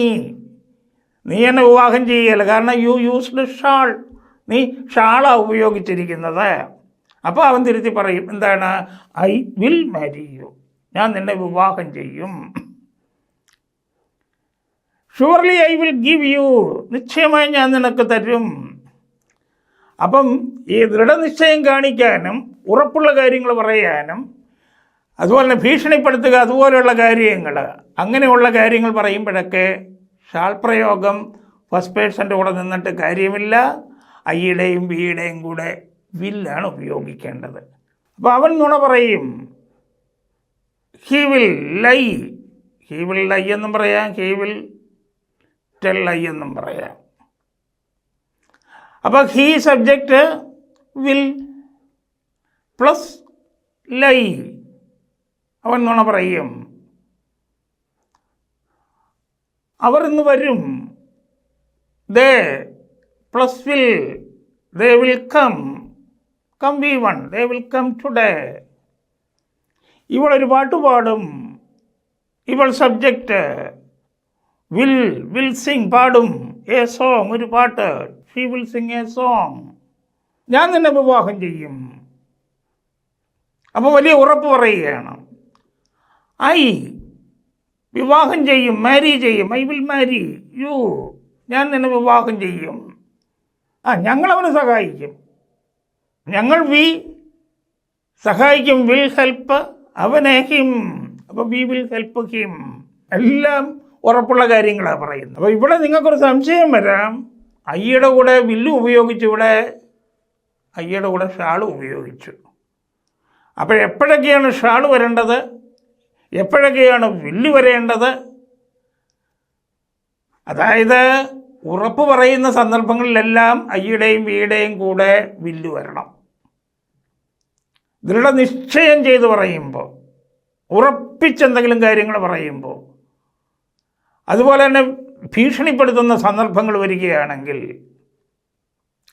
നീ എന്നെ വിവാഹം ചെയ്യല്ല, കാരണം യു യൂസ്ഡ് ഷാൾ, നീ ഷാളാണ് ഉപയോഗിച്ചിരിക്കുന്നത്. അപ്പോൾ അവൻ തിരുത്തി പറയും എന്താണ്, ഐ വിൽ മാരി യു, ഞാൻ നിന്നെ വിവാഹം ചെയ്യും. Surely I will give you, നിശ്ചയമായി ഞാൻ നിനക്ക് തരും. അപ്പം ഈ ദൃഢനിശ്ചയം കാണിക്കാനും ഉറപ്പുള്ള കാര്യങ്ങൾ പറയാനും അതുപോലെ തന്നെ ഭീഷണിപ്പെടുത്തുക, അതുപോലെയുള്ള കാര്യങ്ങൾ, അങ്ങനെയുള്ള കാര്യങ്ങൾ പറയുമ്പോഴൊക്കെ ഷാൾ പ്രയോഗം ഫസ്റ്റ് പേഴ്സൻ്റെ കൂടെ നിന്നിട്ട് കാര്യമില്ല. ഐയുടെയും ബിയുടെയും കൂടെ വില്ലാണ് ഉപയോഗിക്കേണ്ടത്. അപ്പോൾ അവൻ നുണ പറയും. He will lie, he will lie എന്നും പറയാം, ഹി വിൽ ടെൽ ലൈ എന്നും പറയാം. അപ്പോൾ he subject will plus lie, അവൻ നുണ പറയും. അവർ ഇന്ന് വരും, they plus will, they will come, come be one, they will come today. ഇവളൊരു പാട്ട് പാടും, ഇവൾ സബ്ജക്റ്റ്, വിൽ സിംഗ്, പാടും, എ സോങ്, ഒരു പാട്ട്, she will sing a song, ഞാൻ നിന്നെ വിവാഹം ചെയ്യും. അപ്പോൾ വലിയ ഉറപ്പ് പറയുകയാണ്. ഐ വിവാഹം ചെയ്യും, മാരി ചെയ്യും, ഐ വിൽ മാരി യു, ഞാൻ നിന്നെ വിവാഹം ചെയ്യും. ഞങ്ങളവന് സഹായിക്കും, ഞങ്ങൾ വി സഹായിക്കും, വിൽ ഹെൽപ്പ് അവനെ ഹിം, അപ്പോൾ വി വിൽ ഹെൽപ്പ് ഹിം. എല്ലാം ഉറപ്പുള്ള കാര്യങ്ങളാണ് പറയുന്നത്. അപ്പോൾ ഇവിടെ നിങ്ങൾക്കൊരു സംശയം വരാം, ഐയുടെ കൂടെ വില്ല് ഉപയോഗിച്ചു, ഇവിടെ ഐയുടെ കൂടെ ഷാൾ ഉപയോഗിച്ചു. അപ്പോൾ എപ്പോഴൊക്കെയാണ് ഷാൾ വരേണ്ടത്, എപ്പോഴൊക്കെയാണ് വില്ല് വരേണ്ടത്? അതായത് ഉറപ്പ് പറയുന്ന സന്ദർഭങ്ങളിലെല്ലാം ഐയുടെയും ബിയുടെയും കൂടെ വില്ല് വരണം. ദൃഢനിശ്ചയം ചെയ്ത് പറയുമ്പോൾ, ഉറപ്പിച്ചെന്തെങ്കിലും കാര്യങ്ങൾ പറയുമ്പോൾ, അതുപോലെ തന്നെ ഭീഷണിപ്പെടുത്തുന്ന സന്ദർഭങ്ങൾ വരികയാണെങ്കിൽ,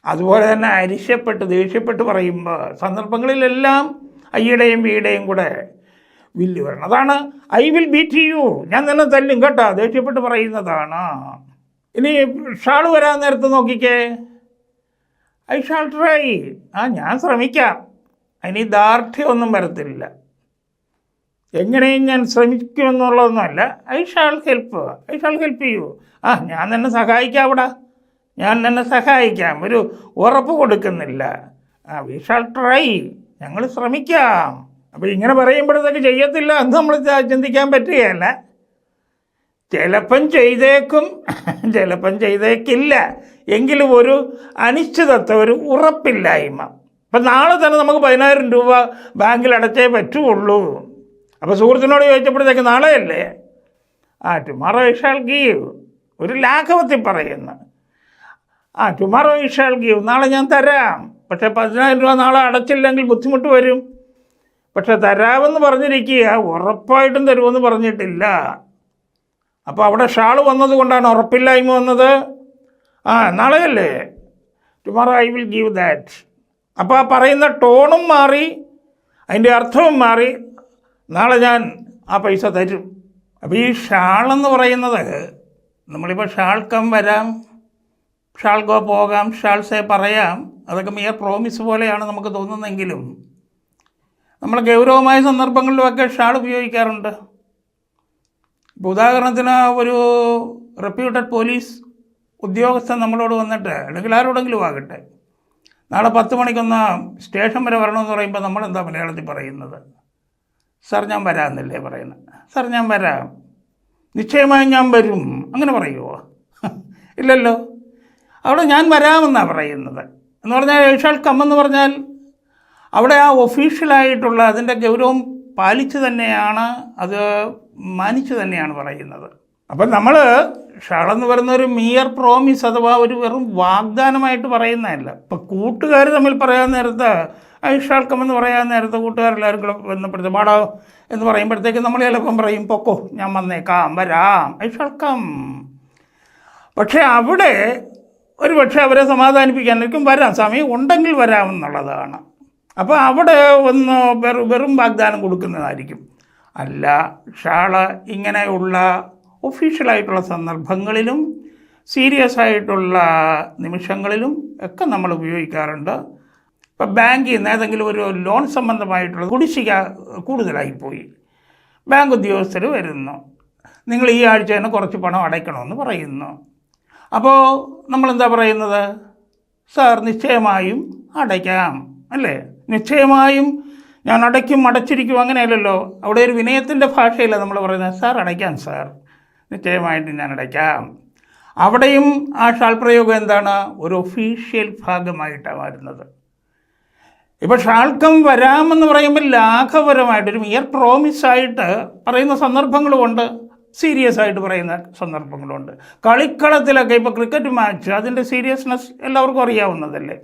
അതുപോലെ തന്നെ അരിശപ്പെട്ട് ദേഷ്യപ്പെട്ട് പറയുമ്പോൾ സന്ദർഭങ്ങളിലെല്ലാം ഐയുടെയും ബിയുടെയും കൂടെ വില്ല് വരണം. അതാണ് ഐ വിൽ ബീറ്റ് യു, ഞാൻ നിന്നെ തല്ലും കേട്ടോ, ദേഷ്യപ്പെട്ട് പറയുന്നതാണ്. ഇനി ഷാൾ വരാൻ നേരത്ത് നോക്കിക്കേ, ഐ ഷാൾ ട്രൈ, ഞാൻ ശ്രമിക്കാം, അതിന് ദാർഢ്യമൊന്നും വരത്തില്ല, എങ്ങനെയും ഞാൻ ശ്രമിക്കുമെന്നുള്ളതൊന്നുമല്ല. I shall help, I shall help you, ഞാൻ നിന്നെ സഹായിക്കാം, അവിടെ ഞാൻ നിന്നെ സഹായിക്കാം, ഒരു ഉറപ്പ് കൊടുക്കുന്നില്ല. വി ഷാൾ ട്രൈ, ഞങ്ങൾ ശ്രമിക്കാം. അപ്പോൾ ഇങ്ങനെ പറയുമ്പോഴത്തേക്ക് ചെയ്യത്തില്ല എന്ന് നമ്മൾ ചിന്തിക്കാൻ പറ്റുകയല്ല. ചിലപ്പം ചെയ്തേക്കും, ചിലപ്പം ചെയ്തേക്കില്ല, എങ്കിലും ഒരു അനിശ്ചിതത്വം, ഒരു ഉറപ്പില്ലായ്മ. അപ്പം നാളെ തന്നെ നമുക്ക് 10,000 രൂപ ബാങ്കിൽ അടച്ചേ പറ്റുള്ളൂ. അപ്പോൾ സുഹൃത്തിനോട് ചോദിച്ചപ്പോഴത്തേക്ക് നാളെയല്ലേ, ടുമാറോ ഐ ഷാൾ ഗീവ്, ഒരു ലാഘവത്തിൽ പറയുന്നു. ടുമാറോ ഐ ഷാൾ ഗീവ്, നാളെ ഞാൻ തരാം. പക്ഷേ 10,000 രൂപ നാളെ അടച്ചില്ലെങ്കിൽ ബുദ്ധിമുട്ട് വരും. പക്ഷെ തരാമെന്ന് പറഞ്ഞിരിക്കുക, ഉറപ്പായിട്ടും തരുമെന്ന് പറഞ്ഞിട്ടില്ല. അപ്പോൾ അവിടെ ഷാൾ വന്നത് കൊണ്ടാണ് ഉറപ്പില്ലായ്മ വന്നത്. നാളെയല്ലേ, tomorrow I will give that. അപ്പോൾ ആ പറയുന്ന ടോണും മാറി, അതിൻ്റെ അർത്ഥവും മാറി. നാളെ ഞാൻ ആ പൈസ തരും. അപ്പോൾ ഈ ഷാളെന്ന് പറയുന്നത്, നമ്മളിപ്പോൾ ഷാൾ കം വരാം, ഷാൾ ഗോ പോകാം, ഷാൾ സേ പറയാം, അതൊക്കെ മിയർ പ്രോമിസ് പോലെയാണ് നമുക്ക് തോന്നുന്നതെങ്കിലും നമ്മൾ ഗൗരവമായ സന്ദർഭങ്ങളിലുമൊക്കെ ഷാൾ ഉപയോഗിക്കാറുണ്ട്. ഇപ്പോൾ ഉദാഹരണത്തിന് ഒരു റെപ്യൂട്ടഡ് പോലീസ് ഉദ്യോഗസ്ഥൻ നമ്മളോട് വന്നിട്ട്, അല്ലെങ്കിൽ ആരോടെങ്കിലും ആകട്ടെ, നാളെ 10 മണിക്കൊന്ന് സ്റ്റേഷൻ വരെ വരണമെന്ന് പറയുമ്പോൾ നമ്മളെന്താ മലയാളത്തിൽ പറയുന്നത്? സാർ ഞാൻ വരാമെന്നല്ലേ പറയുന്നത്. സാർ ഞാൻ വരാം, നിശ്ചയമായും ഞാൻ വരും, അങ്ങനെ പറയുമോ? ഇല്ലല്ലോ. അവിടെ ഞാൻ വരാമെന്നാണ് പറയുന്നത്. എന്ന് പറഞ്ഞാൽ ഐ ഷാൾ കം എന്ന് പറഞ്ഞാൽ അവിടെ ആ ഒഫീഷ്യലായിട്ടുള്ള അതിൻ്റെ ഗൗരവം പാലിച്ച് തന്നെയാണ്, അത് മാനിച്ച് തന്നെയാണ് പറയുന്നത്. അപ്പം നമ്മൾ ഷാളെന്ന് പറയുന്ന ഒരു മിയർ പ്രോമിസ്, അഥവാ ഒരു വെറും വാഗ്ദാനമായിട്ട് പറയുന്നതല്ല. ഇപ്പം കൂട്ടുകാർ തമ്മിൽ പറയാൻ നേരത്ത് ഐ ഷാൾ കം എന്ന് പറയാൻ നേരത്ത് കൂട്ടുകാരെല്ലാവരും കൂടെ ബന്ധപ്പെടുത്തും, പാടോ എന്ന് പറയുമ്പോഴത്തേക്ക് നമ്മൾ ചിലപ്പം പറയും, പൊക്കോ ഞാൻ വന്നേക്കാം, വരാം, ഐ ഷാൾ കം. പക്ഷേ അവിടെ ഒരു പക്ഷേ അവരെ സമാധാനിപ്പിക്കാനായിരിക്കും വരാം, സമയം ഉണ്ടെങ്കിൽ വരാമെന്നുള്ളതാണ്. അപ്പോൾ അവിടെ ഒന്ന് വെറും വാഗ്ദാനം കൊടുക്കുന്നതായിരിക്കും. അല്ല, ഷാള് ഇങ്ങനെയുള്ള ഒഫീഷ്യലായിട്ടുള്ള സന്ദർഭങ്ങളിലും സീരിയസ് ആയിട്ടുള്ള നിമിഷങ്ങളിലും ഒക്കെ നമ്മൾ ഉപയോഗിക്കാറുണ്ട്. ഇപ്പോൾ ബാങ്കിൽ നിന്ന് ഏതെങ്കിലും ഒരു ലോൺ സംബന്ധമായിട്ടുള്ള കുടിശ്ശിക കൂടുതലായിപ്പോയി, ബാങ്ക് ഉദ്യോഗസ്ഥർ വരുന്നു, നിങ്ങൾ ഈ ആഴ്ച തന്നെ കുറച്ച് പണം അടയ്ക്കണമെന്ന് പറയുന്നു. അപ്പോൾ നമ്മളെന്താ പറയുന്നത്? സാർ നിശ്ചയമായും അടയ്ക്കാം, അല്ലേ? നിശ്ചയമായും ഞാൻ അടയ്ക്കും, അടച്ചിരിക്കും, അങ്ങനെയല്ലല്ലോ. അവിടെ ഒരു വിനയത്തിൻ്റെ ഭാഷയിലാണ് നമ്മൾ പറയുന്നത്, സാർ അടയ്ക്കാം, സാർ നിശ്ചയമായിട്ട് ഞാൻ അടയ്ക്കാം. അവിടെയും ആ ഷാൾ പ്രയോഗം എന്താണ്? ഒരു ഒഫീഷ്യൽ ഭാഗമായിട്ടാണ് വരുന്നത്. ഇപ്പോൾ ഷാൾ കം വരാമെന്ന് പറയുമ്പോൾ ലാഘവപരമായിട്ട് ഒരു മിയർ പ്രോമിസായിട്ട് പറയുന്ന സന്ദർഭങ്ങളുമുണ്ട്, സീരിയസ് ആയിട്ട് പറയുന്ന സന്ദർഭങ്ങളുണ്ട്. കളിക്കളത്തിലൊക്കെ ഇപ്പോൾ ക്രിക്കറ്റ് മാച്ച്, അതിൻ്റെ സീരിയസ്നെസ് എല്ലാവർക്കും അറിയാവുന്നതല്ലേ.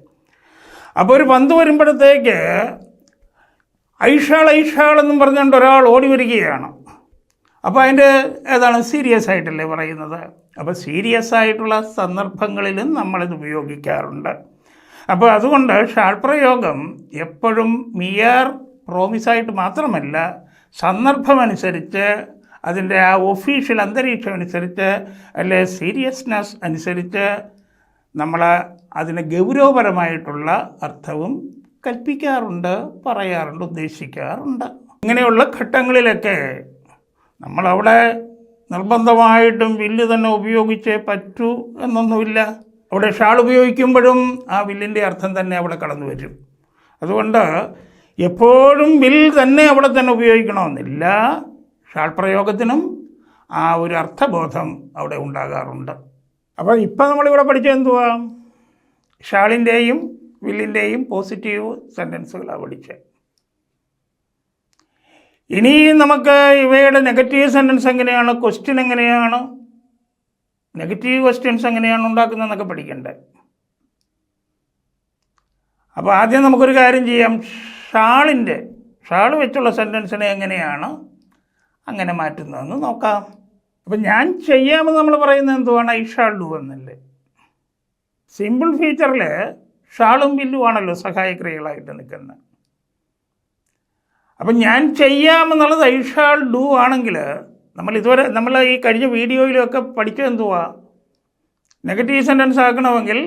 അപ്പോൾ ഒരു പന്ത് വരുമ്പോഴത്തേക്ക് ഐഷാൾ എന്നും പറഞ്ഞുകൊണ്ട് ഒരാൾ ഓടി വരികയാണ്. അപ്പോൾ അതിൻ്റെ ഏതാണ്? സീരിയസ് ആയിട്ടല്ലേ പറയുന്നത്. അപ്പോൾ സീരിയസ് ആയിട്ടുള്ള സന്ദർഭങ്ങളിലും നമ്മളിത് ഉപയോഗിക്കാറുണ്ട്. അപ്പോൾ അതുകൊണ്ട് ഷാൾ പ്രയോഗം എപ്പോഴും മിയർ പ്രോമിസായിട്ട് മാത്രമല്ല, സന്ദർഭമനുസരിച്ച്, അതിൻ്റെ ആ ഒഫീഷ്യൽ അന്തരീക്ഷം അനുസരിച്ച്, അല്ലെ സീരിയസ്നെസ് അനുസരിച്ച് നമ്മൾ അതിന് ഗൗരവപരമായിട്ടുള്ള അർത്ഥവും കൽപ്പിക്കാറുണ്ട്, പറയാറുണ്ട്, ഉദ്ദേശിക്കാറുണ്ട്. ഇങ്ങനെയുള്ള ഘട്ടങ്ങളിലൊക്കെ നമ്മളവിടെ നിർബന്ധമായിട്ടും വില്ല് തന്നെ ഉപയോഗിച്ചേ പറ്റൂ എന്നൊന്നുമില്ല. അവിടെ ഷാൾ ഉപയോഗിക്കുമ്പോഴും ആ വില്ലിൻ്റെ അർത്ഥം തന്നെ അവിടെ കടന്നു വരും. അതുകൊണ്ട് എപ്പോഴും വിൽ തന്നെ അവിടെ തന്നെ ഉപയോഗിക്കണമെന്നില്ല. ഷാൾ പ്രയോഗത്തിനും ആ ഒരു അർത്ഥബോധം അവിടെ ഉണ്ടാകാറുണ്ട്. അപ്പോൾ ഇപ്പം നമ്മളിവിടെ പഠിച്ചത് എന്തുവാ? ഷാളിൻ്റെയും വില്ലിൻ്റെയും പോസിറ്റീവ് സെൻറ്റൻസുകളാണ് പഠിച്ചത്. ഇനി നമുക്ക് ഇവയുടെ നെഗറ്റീവ് സെൻറ്റൻസ് എങ്ങനെയാണ്, ക്വസ്റ്റ്യൻ എങ്ങനെയാണ്, നെഗറ്റീവ് ക്വസ്റ്റ്യൻസ് എങ്ങനെയാണ് ഉണ്ടാക്കുന്നതെന്നൊക്കെ പഠിക്കണ്ടേ. അപ്പോൾ ആദ്യം നമുക്കൊരു കാര്യം ചെയ്യാം, ഷാൾ വെച്ചുള്ള സെൻറ്റൻസിനെ എങ്ങനെയാണ് അങ്ങനെ മാറ്റുന്നതെന്ന് നോക്കാം. അപ്പം ഞാൻ ചെയ്യാമെന്ന് നമ്മൾ പറയുന്നത് എന്തുവാണ്? ഐ ഷാൾ ഡു എന്നല്ലേ. സിമ്പിൾ ഫീച്ചറിൽ ഷാളും വില്ലുമാണല്ലോ സഹായക്രിയകളായിട്ട് നിൽക്കുന്നത്. അപ്പം ഞാൻ ചെയ്യാമെന്നുള്ളത് ഐ ഷാൾ ഡു ആണെങ്കിൽ, നമ്മൾ ഈ കഴിഞ്ഞ വീഡിയോയിലൊക്കെ പഠിച്ചത് എന്തുവാ? നെഗറ്റീവ് സെൻറ്റൻസ് ആക്കണമെങ്കിൽ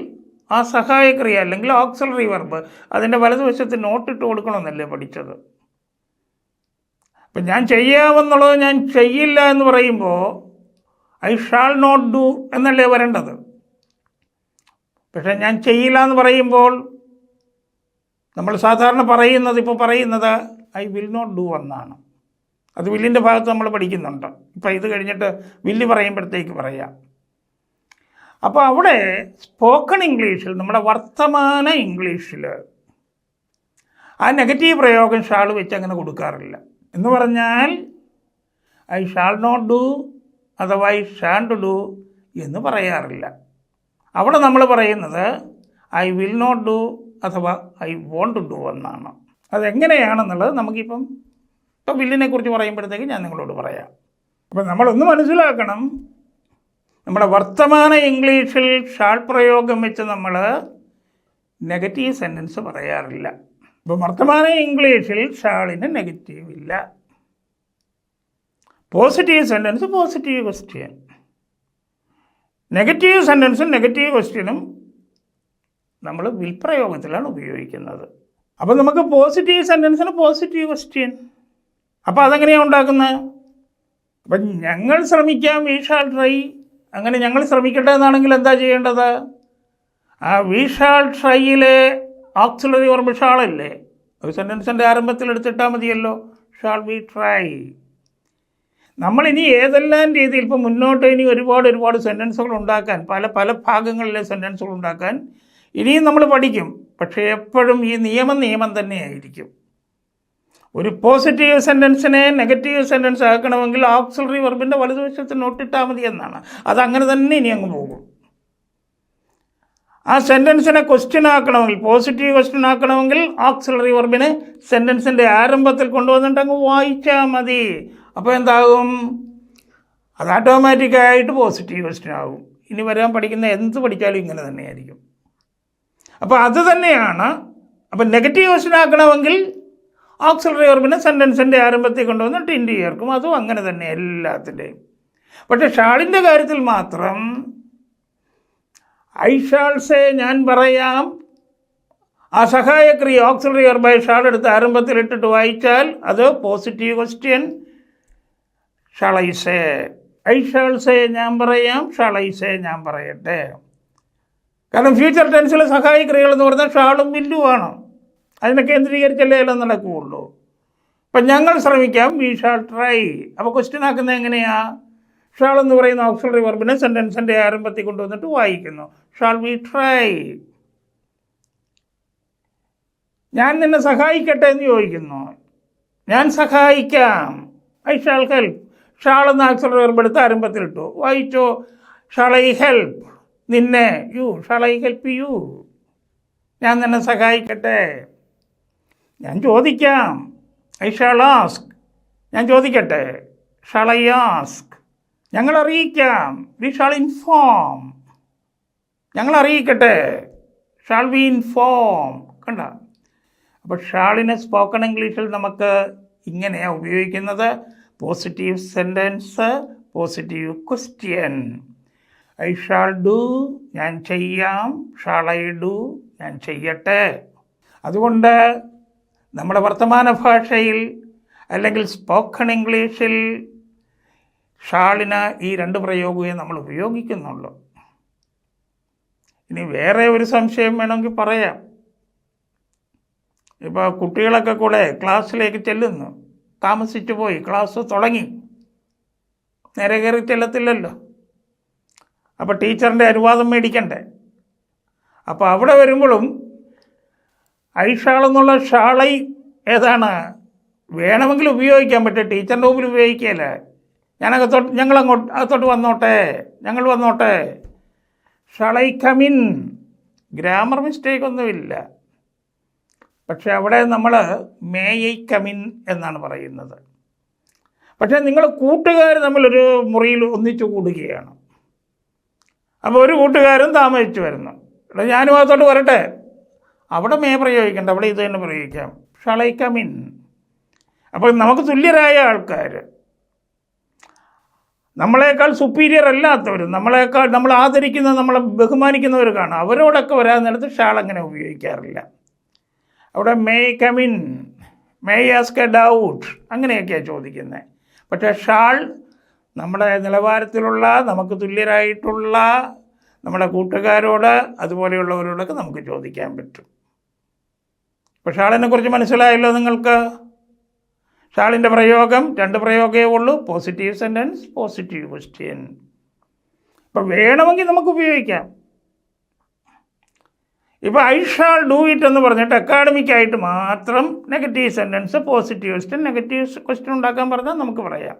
ആ സഹായക്രിയ അല്ലെങ്കിൽ ഓക്സിലറി വെർബ് അതിൻ്റെ വലതുവശത്ത് നോട്ടിട്ട് കൊടുക്കണമെന്നല്ലേ പഠിച്ചത്. അപ്പം ഞാൻ ചെയ്യാമെന്നുള്ളത് ഞാൻ ചെയ്യില്ല എന്ന് പറയുമ്പോൾ ഐ ഷാൾ നോട്ട് ഡു എന്നല്ലേ വരേണ്ടത്. പക്ഷേ ഞാൻ ചെയ്യില്ല എന്ന് പറയുമ്പോൾ നമ്മൾ സാധാരണ പറയുന്നത് ഐ വിൽ നോട്ട് ഡു എന്നാണ്. അത് വില്ലിൻ്റെ ഭാഗത്ത് നമ്മൾ പഠിക്കുന്നുണ്ട്. ഇപ്പം ഇത് കഴിഞ്ഞിട്ട് വില്ല് പറയുമ്പോഴത്തേക്ക് പറയാം. അപ്പോൾ അവിടെ സ്പോക്കൺ ഇംഗ്ലീഷിൽ, നമ്മുടെ വർത്തമാന ഇംഗ്ലീഷിൽ ആ നെഗറ്റീവ് പ്രയോഗം ഷാൾ വെച്ച് അങ്ങനെ കൊടുക്കാറില്ല. എന്ന് പറഞ്ഞാൽ ഐ ഷാൾ നോട്ട് ഡു അഥവാ ഐ ഷാൻഡ് ഡു എന്ന് പറയാറില്ല. അവിടെ നമ്മൾ പറയുന്നത് ഐ വിൽ നോട്ട് ഡു അഥവാ ഐ വോണ്ട് ഡു എന്നാണ്. അതെങ്ങനെയാണെന്നുള്ളത് നമുക്കിപ്പം വില്ലിനെ കുറിച്ച് പറയുമ്പോഴത്തേക്ക് ഞാൻ നിങ്ങളോട് പറയാം. അപ്പം നമ്മളൊന്ന് മനസ്സിലാക്കണം, നമ്മുടെ വർത്തമാന ഇംഗ്ലീഷിൽ ഷാൾ പ്രയോഗം വെച്ച് നമ്മൾ നെഗറ്റീവ് സെൻറ്റൻസ് പറയാറില്ല. ഇപ്പം വർത്തമാന ഇംഗ്ലീഷിൽ ഷാളിന് നെഗറ്റീവ് ഇല്ല. Positive sentence positive question, negative സെൻറ്റൻസും നെഗറ്റീവ് ക്വസ്റ്റ്യനും നമ്മൾ വിൽപ്രയോഗത്തിലാണ് ഉപയോഗിക്കുന്നത്. അപ്പോൾ നമുക്ക് പോസിറ്റീവ് സെൻറ്റൻസിന് പോസിറ്റീവ് ക്വസ്റ്റ്യൻ. അപ്പോൾ അതെങ്ങനെയാണ് ഉണ്ടാക്കുന്നത്? അപ്പം ഞങ്ങൾ ശ്രമിക്കാം, വി ഷാൾ ട്രൈ. അങ്ങനെ ഞങ്ങൾ ശ്രമിക്കട്ടെ എന്നാണെങ്കിൽ എന്താ ചെയ്യേണ്ടത്? ആ വി ഷാൾ ട്രൈയിലെ ഓക്സിലറി വെർബ് ഷാളല്ലേ, ഒരു സെൻറ്റൻസിൻ്റെ ആരംഭത്തിൽ എടുത്തിട്ടാൽ മതിയല്ലോ, ഷാൾ വി ട്രൈ. നമ്മളിനി ഏതെല്ലാം രീതിയിൽ ഇപ്പം മുന്നോട്ട് ഇനി ഒരുപാട് സെൻറ്റൻസുകൾ ഉണ്ടാക്കാൻ, പല പല ഭാഗങ്ങളിലെ സെൻറ്റൻസുകൾ ഉണ്ടാക്കാൻ ഇനിയും നമ്മൾ പഠിക്കും. പക്ഷേ എപ്പോഴും ഈ നിയമം തന്നെയായിരിക്കും. ഒരു പോസിറ്റീവ് സെൻറ്റൻസിനെ നെഗറ്റീവ് സെൻറ്റൻസ് ആക്കണമെങ്കിൽ ഓക്സിലറി വെർബിൻ്റെ വലതുവശത്ത് നോട്ടിട്ടാൽ മതി എന്നാണ്. അതങ്ങനെ തന്നെ ഇനി അങ്ങ് പോകും. ആ സെൻറ്റൻസിനെ ക്വസ്റ്റ്യൻ ആക്കണമെങ്കിൽ, പോസിറ്റീവ് ക്വസ്റ്റ്യൻ ആക്കണമെങ്കിൽ ഓക്സിലറി വെർബിനെ സെൻറ്റൻസിൻ്റെ ആരംഭത്തിൽ കൊണ്ടുവന്നിട്ട് അങ്ങ് വായിച്ചാൽ മതി. അപ്പോൾ എന്താകും? അത് ഓട്ടോമാറ്റിക്കായിട്ട് പോസിറ്റീവ് ക്വസ്റ്റ്യൻ ആകും. ഇനി വരാൻ പഠിക്കുന്ന എന്ത് പഠിച്ചാലും ഇങ്ങനെ തന്നെയായിരിക്കും. അപ്പോൾ അത് തന്നെയാണ്. അപ്പം നെഗറ്റീവ് ക്വസ്റ്റ്യൻ ആക്കണമെങ്കിൽ ഓക്സിലറി വെർബിനെ സെൻറ്റൻസിൻ്റെ ആരംഭത്തിൽ കൊണ്ടുവന്നിട്ട് ഇൻഡ് ചേർക്കും. അതും അങ്ങനെ തന്നെ എല്ലാത്തിൻ്റെയും. പക്ഷേ ഷാളിൻ്റെ കാര്യത്തിൽ മാത്രം ഐ ഷാൾ സേ, ഞാൻ പറയാം, ആ സഹായക്രിയ ഓക്സിലറി വെർബായ ഷാൾ എടുത്ത് ആരംഭത്തിൽ ഇട്ടിട്ട് വായിച്ചാൽ അത് positive question. Shawl I say, I shawl say ഞാൻ പറയാം, ഷാൾ ഐ സേ ഞാൻ പറയട്ടെ. കാരണം ഫ്യൂച്ചർ ടെൻസിലെ സഹായക്രിയകൾ എന്ന് പറഞ്ഞാൽ ഷാളും വില്ലുമാണ്. അതിനെ കേന്ദ്രീകരിച്ചല്ലേ എല്ലാം നടക്കുകയുള്ളൂ. അപ്പം ഞങ്ങൾ ശ്രമിക്കാം, വി ഷാൾ ട്രൈ. അപ്പോൾ ക്വസ്റ്റ്യൻ ആക്കുന്നത് എങ്ങനെയാ? ഷാൾ എന്ന് പറയുന്ന ഓക്സിലറി വെർബിനെ സെൻറ്റൻസിൻ്റെ ആരംഭത്തിൽ കൊണ്ടുവന്നിട്ട് വായിക്കുന്നു, ഷാൾ വി ട്രൈ. ഞാൻ നിന്നെ സഹായിക്കട്ടെ എന്ന് ചോദിക്കുന്നു, ഞാൻ സഹായിക്കാം, ഐ ഷാൾ ഹെൽപ്പ്. ഷാൾ എന്ന ഓക്സിലറി വെർബ് എടുത്ത് ആരംഭത്തിലിട്ടു, വായിച്ചോ, ഷാൾ ഐ ഹെൽപ്പ് നിന്നെ, you, shall I help you, ഞാൻ നിന്നെ സഹായിക്കട്ടെ. ഞാൻ ചോദിക്കാം, ഐ ഷാൾ ആസ്ക്, ഞാൻ ചോദിക്കട്ടെ, ഷാൾ ഐ ആസ്ക്. ഞങ്ങൾ അറിയിക്കാം, വി ഷാൾ ഇൻഫോം, ഞങ്ങൾ അറിയിക്കട്ടെ, ഷാൾ വി ഇൻഫോം. കണ്ട, അപ്പോൾ ഷാളിനെ സ്പോക്കൺ ഇംഗ്ലീഷിൽ നമുക്ക് ഇങ്ങനെയാണ് ഉപയോഗിക്കുന്നത്. Positive sentence, positive question. I shall do, ഞാൻ ചെയ്യാം, ഷാൾ ഐ ഡു, ഞാൻ ചെയ്യട്ടെ. അതുകൊണ്ട് നമ്മുടെ വർത്തമാന ഭാഷയിൽ അല്ലെങ്കിൽ സ്പോക്കൺ ഇംഗ്ലീഷിൽ ഷാളിന് ഈ രണ്ട് പ്രയോഗമേ നമ്മൾ ഉപയോഗിക്കുന്നുള്ളൂ. ഇനി വേറെ ഒരു സംശയം വേണമെങ്കിൽ പറയാം. ഇപ്പോൾ കുട്ടികളൊക്കെ കൂടെ ക്ലാസ്സിലേക്ക് ചെല്ലുന്നു, താമസിച്ചു പോയി, ക്ലാസ് തുടങ്ങി, നേരെ കയറി ചെല്ലത്തില്ലല്ലോ. അപ്പോൾ ടീച്ചറിൻ്റെ അനുവാദം മേടിക്കണ്ടേ? അപ്പോൾ അവിടെ വരുമ്പോഴും ഐ ഷാൾ എന്നുള്ള ഷാളൈ ഏതാണ് വേണമെങ്കിൽ ഉപയോഗിക്കാൻ പറ്റും, ടീച്ചറിൻ്റെ മുമ്പിൽ ഉപയോഗിക്കുകയല്ല. അകത്തോട്ട് വന്നോട്ടെ, ഞങ്ങൾ വന്നോട്ടെ, shawl I come in. Grammar mistake ഒന്നുമില്ല. പക്ഷെ അവിടെ നമ്മൾ മേ ഐ കമിൻ എന്നാണ് പറയുന്നത്. പക്ഷേ നിങ്ങൾ കൂട്ടുകാർ തമ്മിലൊരു മുറിയിൽ ഒന്നിച്ചു കൂടുകയാണ്. അപ്പോൾ ഒരു കൂട്ടുകാരും താമസിച്ചു വരുന്നു, ഞാനും അകത്തോട്ട് വരട്ടെ, അവിടെ മേ പ്രയോഗിക്കണ്ട, അവിടെ ഇത് തന്നെ പ്രയോഗിക്കാം, ഷാൾ ഐ കമിൻ. അപ്പോൾ നമുക്ക് തുല്യരായ ആൾക്കാർ, നമ്മളെക്കാൾ സുപ്പീരിയർ അല്ലാത്തവർ, നമ്മൾ ആദരിക്കുന്ന, നമ്മളെ ബഹുമാനിക്കുന്നവർ കാണും, അവരോടൊക്കെ വരാൻ നേരത്ത് ഷാൾ അങ്ങനെ ഉപയോഗിക്കാറില്ല. അവിടെ may come in, may ask A doubt, അങ്ങനെയൊക്കെയാണ് ചോദിക്കുന്നത്. പക്ഷേ ഷാൾ നമ്മുടെ നിലവാരത്തിലുള്ള, നമുക്ക് തുല്യരായിട്ടുള്ള നമ്മുടെ കൂട്ടുകാരോട്, അതുപോലെയുള്ളവരോടൊക്കെ നമുക്ക് ചോദിക്കാൻ പറ്റും. അപ്പോൾ ഷാളിനെക്കുറിച്ച് മനസ്സിലായല്ലോ നിങ്ങൾക്ക്. ഷാളിൻ്റെ പ്രയോഗം രണ്ട് പ്രയോഗമേ ഉള്ളൂ, പോസിറ്റീവ് സെൻറ്റൻസ്, പോസിറ്റീവ് ക്വസ്റ്റ്യൻ. ഇപ്പോൾ വേണമെങ്കിൽ നമുക്ക് ഉപയോഗിക്കാം. ഇപ്പോൾ ഐ ഷാൾ ഡു ഇറ്റ് എന്ന് പറഞ്ഞിട്ട് അക്കാഡമിക്കായിട്ട് മാത്രം negative sentence, positive question, negative question ഉണ്ടാക്കാൻ പറഞ്ഞാൽ നമുക്ക് പറയാം.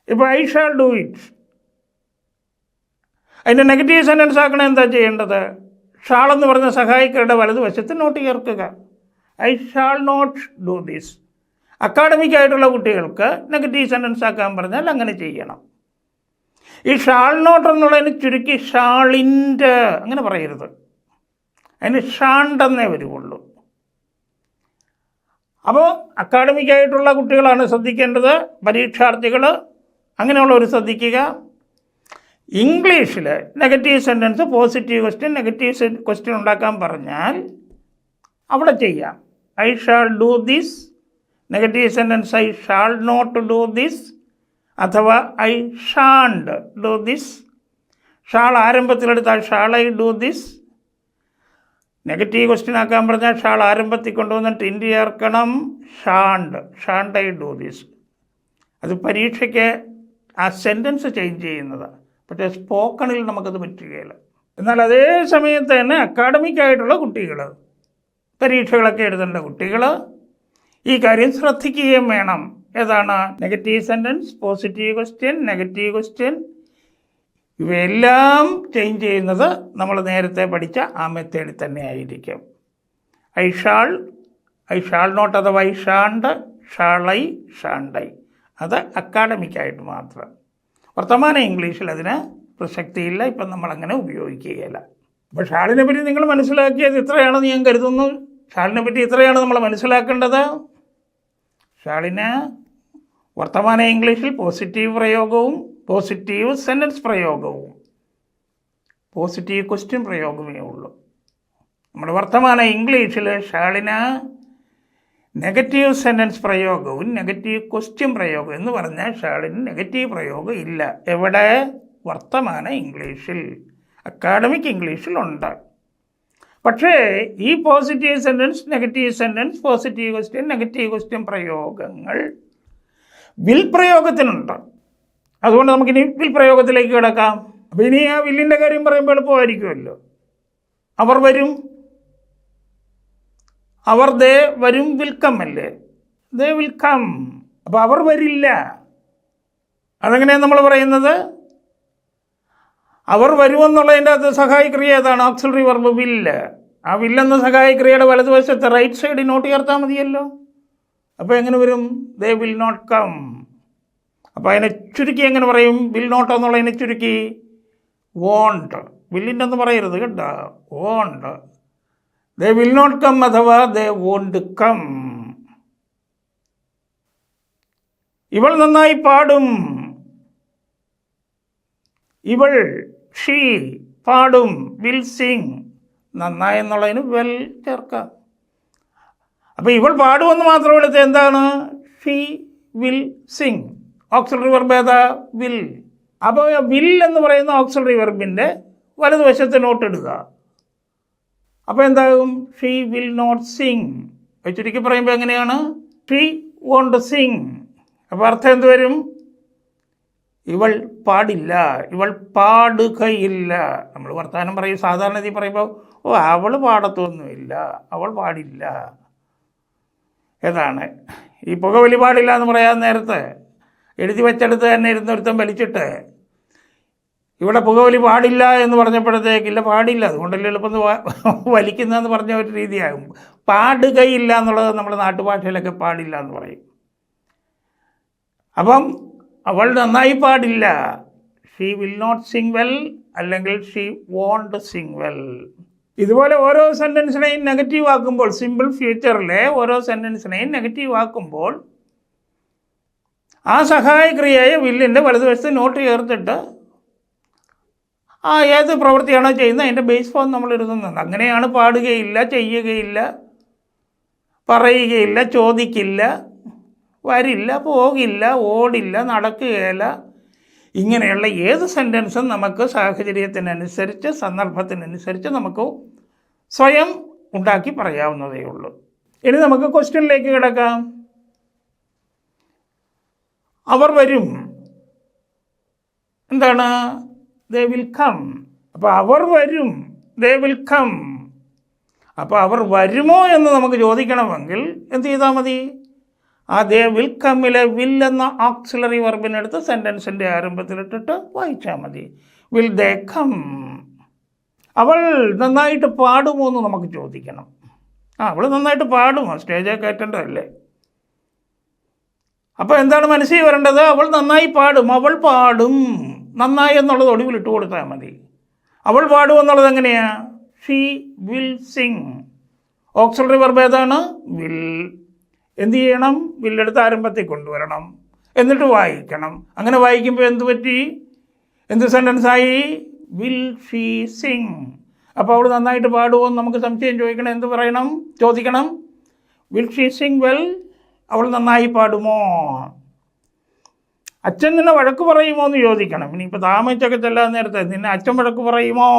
ഇപ്പോൾ ഐ ഷാൾ ഡു ഇറ്റ്, അതിൻ്റെ നെഗറ്റീവ് സെൻറ്റൻസ് ആക്കണ എന്താ ചെയ്യേണ്ടത്? ഷാൾ എന്ന് പറഞ്ഞ സഹായിക്കരുടെ വലതുവശത്ത് നോട്ട് ചേർക്കുക. I shall not do this. Academic ആയിട്ടുള്ള കുട്ടികൾക്ക് നെഗറ്റീവ് സെൻറ്റൻസ് ആക്കാൻ പറഞ്ഞാൽ അങ്ങനെ ചെയ്യണം. ഈ ഷാൾ നോട്ട് എന്നുള്ളതിന് ചുരുക്കി ഷാളിൻ്റെ അങ്ങനെ പറയരുത്. അതിന് ഷാണ്ടെന്നേ വരുള്ളൂ. അപ്പോൾ അക്കാഡമിക് ആയിട്ടുള്ള കുട്ടികളാണ് ശ്രദ്ധിക്കേണ്ടത്, പരീക്ഷാർത്ഥികൾ അങ്ങനെയുള്ളവർ ശ്രദ്ധിക്കുക. ഇംഗ്ലീഷിൽ negative sentence positive question negative question ഉണ്ടാക്കാൻ പറഞ്ഞാൽ അവിടെ ചെയ്യാം. I shall do this, negative sentence I shall not do this, അഥവാ I shan't do this. Shall ആരംഭത്തിലെടുത്താൽ shall I do this. Negative question ആക്കാൻ പറഞ്ഞാൽ ഷാൾ ആരംഭത്തിൽ കൊണ്ടുവന്നിട്ട് ഇൻഡ് ചേർക്കണം. Shan't I do this. അത് പരീക്ഷയ്ക്ക് ആ സെൻറ്റൻസ് ചേഞ്ച് ചെയ്യുന്നതാണ്. പക്ഷേ സ്പോക്കണിൽ നമുക്കത് പറ്റുകയില്ല. എന്നാൽ അതേ സമയത്ത് തന്നെ അക്കാഡമിക് ആയിട്ടുള്ള കുട്ടികൾ, പരീക്ഷകളൊക്കെ എഴുതേണ്ട കുട്ടികൾ ഈ കാര്യം ശ്രദ്ധിക്കുകയും വേണം. ഏതാണ്? Negative sentence, positive question, negative question, ഇവയെല്ലാം ചേഞ്ച് ചെയ്യുന്നത് നമ്മൾ നേരത്തെ പഠിച്ച ആ മെത്തേഡിൽ തന്നെ ആയിരിക്കും. ഐ ഷാൾ നോട്ട് അഥവാ ഐ ഷാണ്ട്, ഷാളൈ, ഷാണ്ടൈ. അത് അക്കാഡമിക്കായിട്ട് മാത്രം. വർത്തമാന ഇംഗ്ലീഷിൽ അതിന് പ്രസക്തിയില്ല. ഇപ്പം നമ്മളങ്ങനെ ഉപയോഗിക്കുകയില്ല. അപ്പോൾ ഷാളിനെ പറ്റി നിങ്ങൾ മനസ്സിലാക്കിയത് ഇത്രയാണെന്ന് ഞാൻ കരുതുന്നു. ഷാളിനെ പറ്റി ഇത്രയാണ് നമ്മൾ മനസ്സിലാക്കേണ്ടത്. ഷാളിന് വർത്തമാന ഇംഗ്ലീഷിൽ പോസിറ്റീവ് പ്രയോഗവും പോസിറ്റീവ് സെൻറ്റൻസ് പ്രയോഗവും പോസിറ്റീവ് ക്വസ്റ്റ്യൻ പ്രയോഗമേ ഉള്ളൂ. നമ്മുടെ വർത്തമാന ഇംഗ്ലീഷിൽ ഷാളിന് നെഗറ്റീവ് സെൻറ്റൻസ് പ്രയോഗവും നെഗറ്റീവ് ക്വസ്റ്റ്യൻ പ്രയോഗം എന്ന് പറഞ്ഞാൽ ഷാളിന് നെഗറ്റീവ് പ്രയോഗം ഇല്ല. എവിടെ? വർത്തമാന ഇംഗ്ലീഷിൽ. അക്കാഡമിക് ഇംഗ്ലീഷിലുണ്ട്. പക്ഷേ ഈ positive sentence, negative sentence, positive question, negative question പ്രയോഗങ്ങൾ വിൽ പ്രയോഗത്തിനുണ്ട്. അതുകൊണ്ട് നമുക്കിനി വിൽ പ്രയോഗത്തിലേക്ക് കിടക്കാം. അപ്പോൾ ഇനി ആ വില്ലിൻ്റെ കാര്യം പറയുമ്പോൾ എളുപ്പമായിരിക്കുമല്ലോ. അവർ വരും, അവർ ദേ വരും, വിൽക്കം അല്ലേ? ദേ വിൽക്കം. അപ്പോൾ അവർ വരില്ല. അതെങ്ങനെയാണ് നമ്മൾ പറയുന്നത്? അവർ വരുമെന്നുള്ളതിൻ്റെ അകത്ത് സഹായക്രിയ ഏതാണ്? ഓക്സിലറി വെർബ് വില്ല്. ആ വില്ലെന്ന സഹായക്രിയയുടെ വലതുവശത്ത് റൈറ്റ് സൈഡിൽ നോട്ട് ചേർത്താൽ മതിയല്ലോ. അപ്പോൾ എങ്ങനെ വരും? They will not come. അപ്പോൾ അതിനെ ചുരുക്കി എങ്ങനെ പറയും? വിൽ നോട്ട് എന്നുള്ളതിനെ ചുരുക്കി വോണ്ട്. വില്ലിൻ്റെ ഒന്നും പറയരുത് കേട്ടോ, won't. They will not come അഥവാ ദേ വോണ്ട് കം. ഇവൾ നന്നായി പാടും. ഇവൾ, ഷീ പാടും. വിൽ സിങ്. നന്നായി എന്നുള്ളതിന് വെൽ ചേർക്കാം. അപ്പോൾ ഇവൾ പാടുമെന്ന് മാത്രം എടുത്ത് എന്താണ്? She will sing. Auxiliary verb ഏതാ? വിൽ. അപ്പോൾ വിൽ എന്ന് പറയുന്ന ഓക്സിലറി വെർബിൻ്റെ വലതുവശത്ത് നോട്ട് ഇടുക. അപ്പോൾ എന്താകും? She will not sing. ചുരുക്കി പറയുമ്പോൾ എങ്ങനെയാണ്? She won't sing. അപ്പോൾ അർത്ഥം എന്ത് വരും? ഇവൾ പാടില്ല, ഇവൾ പാടുകയില്ല. നമ്മൾ വർത്തമാനം പറയും, സാധാരണ രീതി പറയുമ്പോൾ അവൾ പാടത്തൊന്നുമില്ല, അവൾ പാടില്ല. ഏതാണ് ഈ പുകവലി പാടില്ല എന്ന് പറയാൻ നേരത്തെ എഴുതി വെച്ചെടുത്ത് തന്നെ ഇരുന്നൊരുത്തം വലിച്ചിട്ട് ഇവിടെ പുകവലി പാടില്ല എന്ന് പറഞ്ഞപ്പോഴത്തേക്കില്ല, പാടില്ല, അതുകൊണ്ടല്ലേ എളുപ്പം വലിക്കുന്നതെന്ന് പറഞ്ഞ ഒരു രീതിയാകും. പാടുകയില്ല എന്നുള്ളത് നമ്മുടെ നാട്ടുഭാഷയിലൊക്കെ പാടില്ല എന്ന് പറയും. അപ്പം അവൾ നന്നായി പാടില്ല. She will not sing well, അല്ലെങ്കിൽ ഷീ വോണ്ട് സിങ് വെൽ. ഇതുപോലെ ഓരോ സെൻറ്റൻസിനെയും നെഗറ്റീവ് ആക്കുമ്പോൾ, സിമ്പിൾ ഫ്യൂച്ചറിലെ ഓരോ സെൻറ്റൻസിനെയും നെഗറ്റീവ് ആക്കുമ്പോൾ ആ സഹായക്രിയയെ വില്ലിൻ്റെ വലതുവശത്ത് നോട്ട് ചേർത്തിട്ട് ഏത് പ്രവൃത്തിയാണോ ചെയ്യുന്നത് അതിൻ്റെ ബേസ് ഫോം നമ്മൾ എഴുതുന്നുണ്ട്. അങ്ങനെയാണ് പാടുകയില്ല, ചെയ്യുകയില്ല, പറയുകയില്ല, ചോദിക്കില്ല, വരില്ല, പോകില്ല, ഓടില്ല, നടക്കുകയില്ല. ഇങ്ങനെയുള്ള ഏത് സെൻറ്റൻസും നമുക്ക് സാഹചര്യത്തിനനുസരിച്ച്, സന്ദർഭത്തിനനുസരിച്ച് നമുക്ക് സ്വയം ഉണ്ടാക്കി പറയാവുന്നതേ ഉള്ളൂ. ഇനി നമുക്ക് ക്വസ്റ്റ്യനിലേക്ക് കിടക്കാം. അവർ വരും. എന്താണ്? They will come. അപ്പോൾ അവർ വരും, ദേ വിൽ കം. അപ്പോൾ അവർ വരുമോ എന്ന് നമുക്ക് ചോദിക്കണമെങ്കിൽ എന്ത് ചെയ്താൽ മതി? ദേ വിൽ കമ്മിലെ വിൽ എന്ന ഓക്സിലറി വെർബിനെടുത്ത് സെൻറ്റൻസിൻ്റെ ആരംഭത്തിലിട്ടിട്ട് വായിച്ചാൽ മതി. Will they come. അവൾ നന്നായിട്ട് പാടുമോ എന്ന് നമുക്ക് ചോദിക്കണം. അവൾ നന്നായിട്ട് പാടുമോ? സ്റ്റേജിൽ കയറ്റേണ്ടതല്ലേ. അപ്പോൾ എന്താണ് മനസ്സിൽ വരേണ്ടത്? അവൾ നന്നായി പാടും. അവൾ പാടും. നന്നായി എന്നുള്ളത് ഒടുവിൽ ഇട്ട് കൊടുത്താൽ മതി. അവൾ പാടും എന്നുള്ളത് എങ്ങനെയാണ്? She will sing. Auxiliary verb ഏതാണ്? വിൽ. എന്ത് ചെയ്യണം? വില്ലെടുത്ത് ആരംഭത്തിൽ കൊണ്ടുവരണം, എന്നിട്ട് വായിക്കണം. അങ്ങനെ വായിക്കുമ്പോൾ എന്ത് പറ്റി? എന്ത് സെൻറ്റൻസായി? Will she Singh. അപ്പോൾ അവൾ നന്നായിട്ട് പാടുമോ എന്ന് നമുക്ക് സംശയം ചോദിക്കണം. എന്ത് പറയണം? ചോദിക്കണം. Will she Singh well? അവൾ നന്നായി പാടുമോ? അച്ഛൻ നിന്നെ വഴക്ക് പറയുമോ എന്ന് ചോദിക്കണം. ഇനിയിപ്പോൾ താമസിച്ചൊക്കെ ചെല്ലാൻ നേരത്തെ നിന്നെ അച്ഛൻ വഴക്ക് പറയുമോ?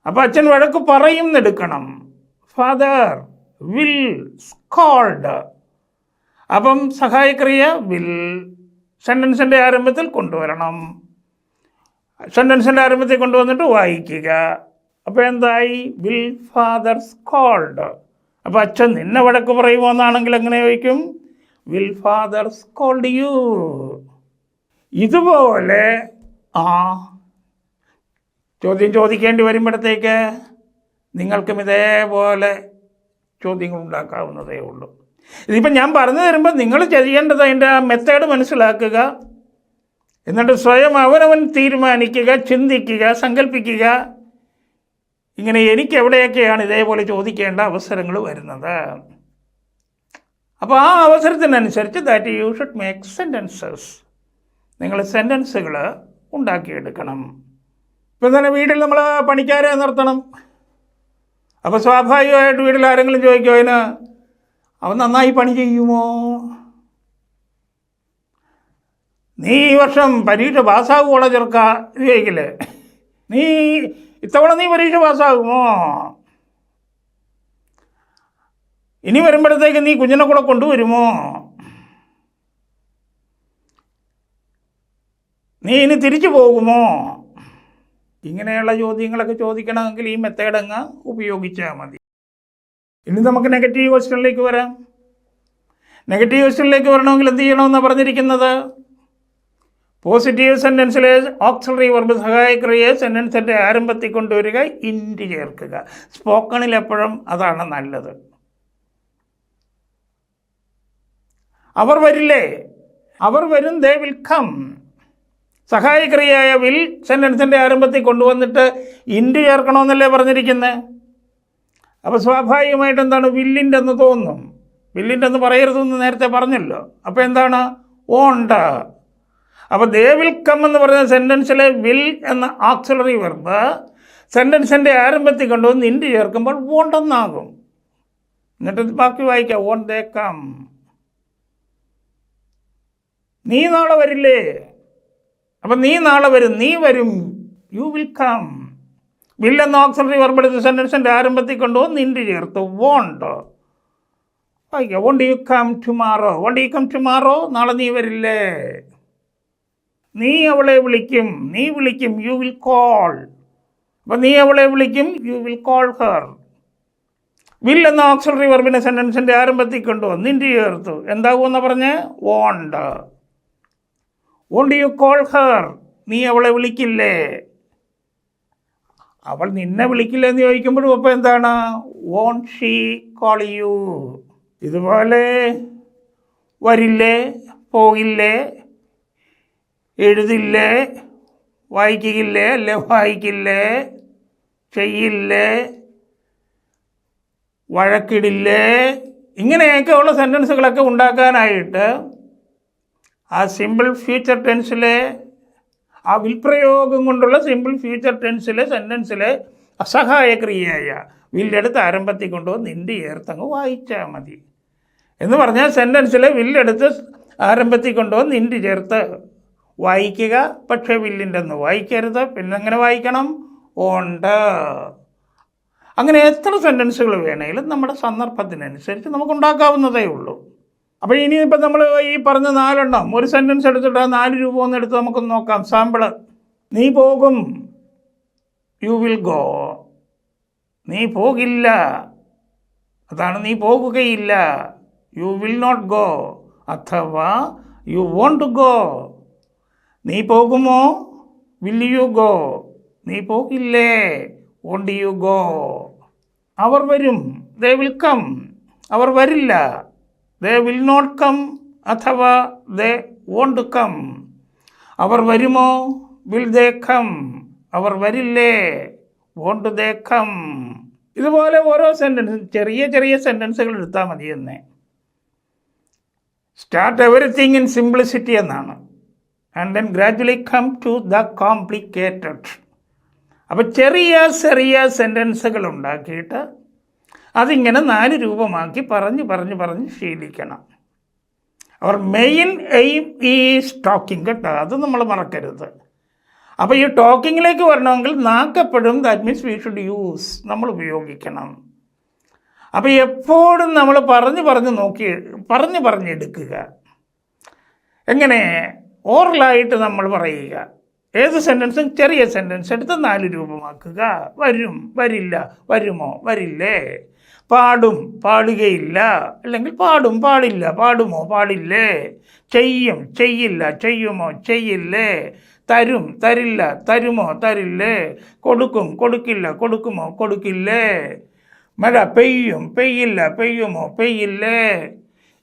അപ്പോൾ അച്ഛൻ വഴക്ക് പറയും എന്നെടുക്കണം. Father will scold. അപ്പം സഹായക്രിയ വിൽ സെൻറ്റൻസിൻ്റെ ആരംഭത്തിൽ കൊണ്ടുവരണം. സെൻറ്റൻസിൻ്റെ ആരംഭത്തിൽ കൊണ്ടുവന്നിട്ട് വായിക്കുക. അപ്പോൾ എന്തായി? Will father scold. അപ്പോൾ അച്ഛൻ നിന്നെ വഴക്ക് പറയുമോ എന്നാണെങ്കിൽ എങ്ങനെ ചോദിക്കും? Will father scold you. ഇതുപോലെ ചോദ്യം ചോദിക്കേണ്ടി വരുമ്പോഴത്തേക്ക് നിങ്ങൾക്കും ഇതേപോലെ ചോദ്യങ്ങൾ ഉണ്ടാക്കാവുന്നതേ ഉള്ളൂ. ഇതിപ്പോൾ ഞാൻ പറഞ്ഞു തരുമ്പോൾ നിങ്ങൾ ചെയ്യേണ്ടത് അതിൻ്റെ ആ മെത്തേഡ് മനസ്സിലാക്കുക, എന്നിട്ട് സ്വയം അവനവൻ തീരുമാനിക്കുക, ചിന്തിക്കുക, സങ്കല്പിക്കുക. ഇങ്ങനെ എനിക്ക് എവിടെയൊക്കെയാണ് ഇതേപോലെ ചോദിക്കേണ്ട അവസരങ്ങൾ വരുന്നത്. അപ്പോൾ ആ അവസരത്തിനനുസരിച്ച് that you should make sentences. നിങ്ങൾ സെൻറ്റൻസുകൾ ഉണ്ടാക്കിയെടുക്കണം. ഇപ്പം തന്നെ വീട്ടിൽ നമ്മൾ പണിക്കാരെ നിർത്തണം. അപ്പോൾ സ്വാഭാവികമായിട്ട് വീട്ടിൽ ആരെങ്കിലും ചോദിക്കുമോ അതിന് അവൻ നന്നായി പണി ചെയ്യുമോ? നീ ഈ വർഷം പരീക്ഷ പാസ്സാകുമോളോ ചെറുക്ക ഇത് ചോദിക്കില്ലേ? നീ ഇത്തവണ നീ പരീക്ഷ പാസ്സാകുമോ? ഇനി വരുമ്പോഴത്തേക്ക് നീ കുഞ്ഞിനെ കൂടെ കൊണ്ടുവരുമോ? നീ ഇനി തിരിച്ചു പോകുമോ? ഇങ്ങനെയുള്ള ചോദ്യങ്ങളൊക്കെ ചോദിക്കണമെങ്കിൽ ഈ മെത്തേഡ് അങ്ങ് ഉപയോഗിച്ചാൽ മതി. ഇനി നമുക്ക് നെഗറ്റീവ് ക്വസ്റ്റ്യനിലേക്ക് വരാം. നെഗറ്റീവ് ക്വസ്റ്റ്യനിലേക്ക് വരണമെങ്കിൽ എന്ത് ചെയ്യണമെന്നാണ് പറഞ്ഞിരിക്കുന്നത്? പോസിറ്റീവ് സെൻറ്റൻസിലെ ഓക്സിലറി വെർബ് സഹായക്രിയയെ സെൻറ്റൻസിൻ്റെ ആരംഭത്തിൽ കൊണ്ടുവരിക, ഇൻഡ് ചേർക്കുക. സ്പോക്കണിൽ എപ്പോഴും അതാണ് നല്ലത്. അവർ വരില്ലേ? അവർ വരും. They will come. സഹായക്രിയയായ വിൽ സെൻറ്റൻസിൻ്റെ ആരംഭത്തിൽ കൊണ്ടുവന്നിട്ട് ഇൻഡ് ചേർക്കണമെന്നല്ലേ പറഞ്ഞിരിക്കുന്നത്. അപ്പോൾ സ്വാഭാവികമായിട്ട് എന്താണ്? വില്ലിൻ്റെ എന്ന് തോന്നും. വില്ലിൻ്റെ എന്ന് പറയരുതെന്ന് നേരത്തെ പറഞ്ഞല്ലോ. അപ്പോൾ എന്താണ്? ഓണ്ട്. അപ്പോൾ ദേ വിൽ കം എന്ന് പറയുന്ന സെൻറ്റൻസിലെ വിൽ എന്ന ഓക്സിലറി വെർബ് സെൻറ്റൻസിൻ്റെ ആരംഭത്തിൽ കൊണ്ടുവന്ന് ഇൻഡ് ചേർക്കുമ്പോൾ വോണ്ടെന്നാകും. എന്നിട്ട് ബാക്കി വായിക്കാം. Won't they come. നീ നാളെ വരില്ലേ? അപ്പം നീ നാളെ വരും. നീ വരും. You will come. വിൽ എന്ന ഓക്സിലറി വെർബ് എടുത്ത് സെൻറ്റൻസിൻ്റെ ആരംഭത്തിൽ കൊണ്ടുവന്ന് ഇൻഡ് ചേർത്ത് വോണ്ട്. വായിക്കാം. Won't you come tomorrow? Won't you come tomorrow? നാളെ നീ വരില്ലേ? നീ അവളെ വിളിക്കും. നീ വിളിക്കും. You will call. അപ്പം നീ അവളെ വിളിക്കും. You will call her. Will എന്ന ഓക്സിലറി വെർബിനെ സെൻറ്റൻസിൻ്റെ ആരംഭത്തിൽ കൊണ്ടുവന്ന് ഇൻഡ് ചേർത്തു. എന്താകുമെന്ന് പറഞ്ഞ്? Won't. Won't you call her? നീ അവളെ വിളിക്കില്ലേ? അവൾ നിന്നെ വിളിക്കില്ല എന്ന് ചോദിക്കുമ്പോഴും അപ്പോൾ എന്താണ്? Won't she call you. ഇതുപോലെ വരില്ലേ, പോകില്ലേ, എഴുതില്ലേ, വായിക്കില്ലേ, അല്ലേ വായിക്കില്ലേ, ചെയ്യില്ലേ, വഴക്കിടില്ലേ, ഇങ്ങനെയൊക്കെ ഉള്ള സെൻറ്റൻസുകളൊക്കെ ഉണ്ടാക്കാനായിട്ട് ആ സിമ്പിൾ ഫ്യൂച്ചർ ടെൻസിലെ ആ വിൽപ്രയോഗം കൊണ്ടുള്ള സിമ്പിൾ ഫ്യൂച്ചർ ടെൻസിലെ സെൻറ്റൻസിലെ അസഹായക്രിയയായ വില്ലെടുത്ത് ആരംഭത്തിൽ കൊണ്ടുവന്ന് ഇൻഡ് ചേർത്തങ്ങ് വായിച്ചാൽ മതി. എന്ന് പറഞ്ഞാൽ സെൻറ്റൻസിലെ വില്ലെടുത്ത് ആരംഭത്തിൽ കൊണ്ടുവന്ന് ഇൻഡ് ചേർത്ത് വായിക്കുക. പക്ഷേ വില്ലിൻ്റെ ഒന്ന് വായിക്കരുത്. പിന്നെ എങ്ങനെ വായിക്കണം? ഓണ്ട്. അങ്ങനെ എത്ര സെൻറ്റൻസുകൾ വേണമെങ്കിലും നമ്മുടെ സന്ദർഭത്തിനനുസരിച്ച് നമുക്കുണ്ടാക്കാവുന്നതേ ഉള്ളൂ. അപ്പോൾ ഇനിയിപ്പോൾ നമ്മൾ ഈ പറഞ്ഞ 4 എണ്ണം ഒരു സെൻറ്റൻസ് എടുത്തിട്ട് ആ 4 രൂപ ഒന്ന് എടുത്ത് നമുക്കൊന്ന് നോക്കാം. സാമ്പിള്. നീ പോകും. You will go. നീ പോകില്ല. അതാണ് നീ പോകുകയില്ല. You will not go. അഥവാ യു വോണ്ട് ടു ഗോ. നീ പോകുമോ? Will you go? നീ പോകില്ലേ? Won't you go? അവർ വരും, ദേ വിൽ കം. അവർ വരില്ല, ദേ വിൽ നോട്ട് കം. അഥവാ ദേ വോണ്ട് കം. അവർ വരുമോ? Will they come. അവർ വരില്ലേ? Won't they come. ഇതുപോലെ ഓരോ സെൻറ്റൻസ്, ചെറിയ ചെറിയ സെൻറ്റൻസുകൾ എടുത്താൽ മതി എന്നേ. സ്റ്റാർട്ട് എവറിത്തിങ് ഇൻ സിംപ്ലിസിറ്റി എന്നാണ്. And then gradually come to the complicated. അപ്പോൾ ചെറിയ ചെറിയ സെൻറ്റൻസുകൾ ഉണ്ടാക്കിയിട്ട് അതിങ്ങനെ 4 രൂപമാക്കി പറഞ്ഞ് ശീലിക്കണം. Our main aim is talking കേട്ടോ, അത് നമ്മൾ മറക്കരുത്. അപ്പോൾ ഈ ടോക്കിങ്ങിലേക്ക് വരണമെങ്കിൽ നാക്കെപ്പോഴും that means we should use, നമ്മൾ ഉപയോഗിക്കണം. അപ്പോൾ എപ്പോഴും നമ്മൾ പറഞ്ഞെടുക്കുക. എങ്ങനെ? ഓറലായിട്ട് നമ്മൾ പറയുക. ഏത് സെൻറ്റൻസും ചെറിയ സെൻറ്റൻസ് എടുത്ത് 4 രൂപമാക്കുക. വരും, വരില്ല, വരുമോ, വരില്ലേ. പാടും, പാടുകയില്ല, അല്ലെങ്കിൽ പാടും, പാടില്ല, പാടുമോ, പാടില്ലേ. ചെയ്യും, ചെയ്യില്ല, ചെയ്യുമോ, ചെയ്യില്ലേ. തരും, തരില്ല, തരുമോ, തരില്ലേ. കൊടുക്കും, കൊടുക്കില്ല, കൊടുക്കുമോ, കൊടുക്കില്ലേ. മഴ പെയ്യും, പെയ്യില്ല, പെയ്യുമോ, പെയ്യില്ലേ.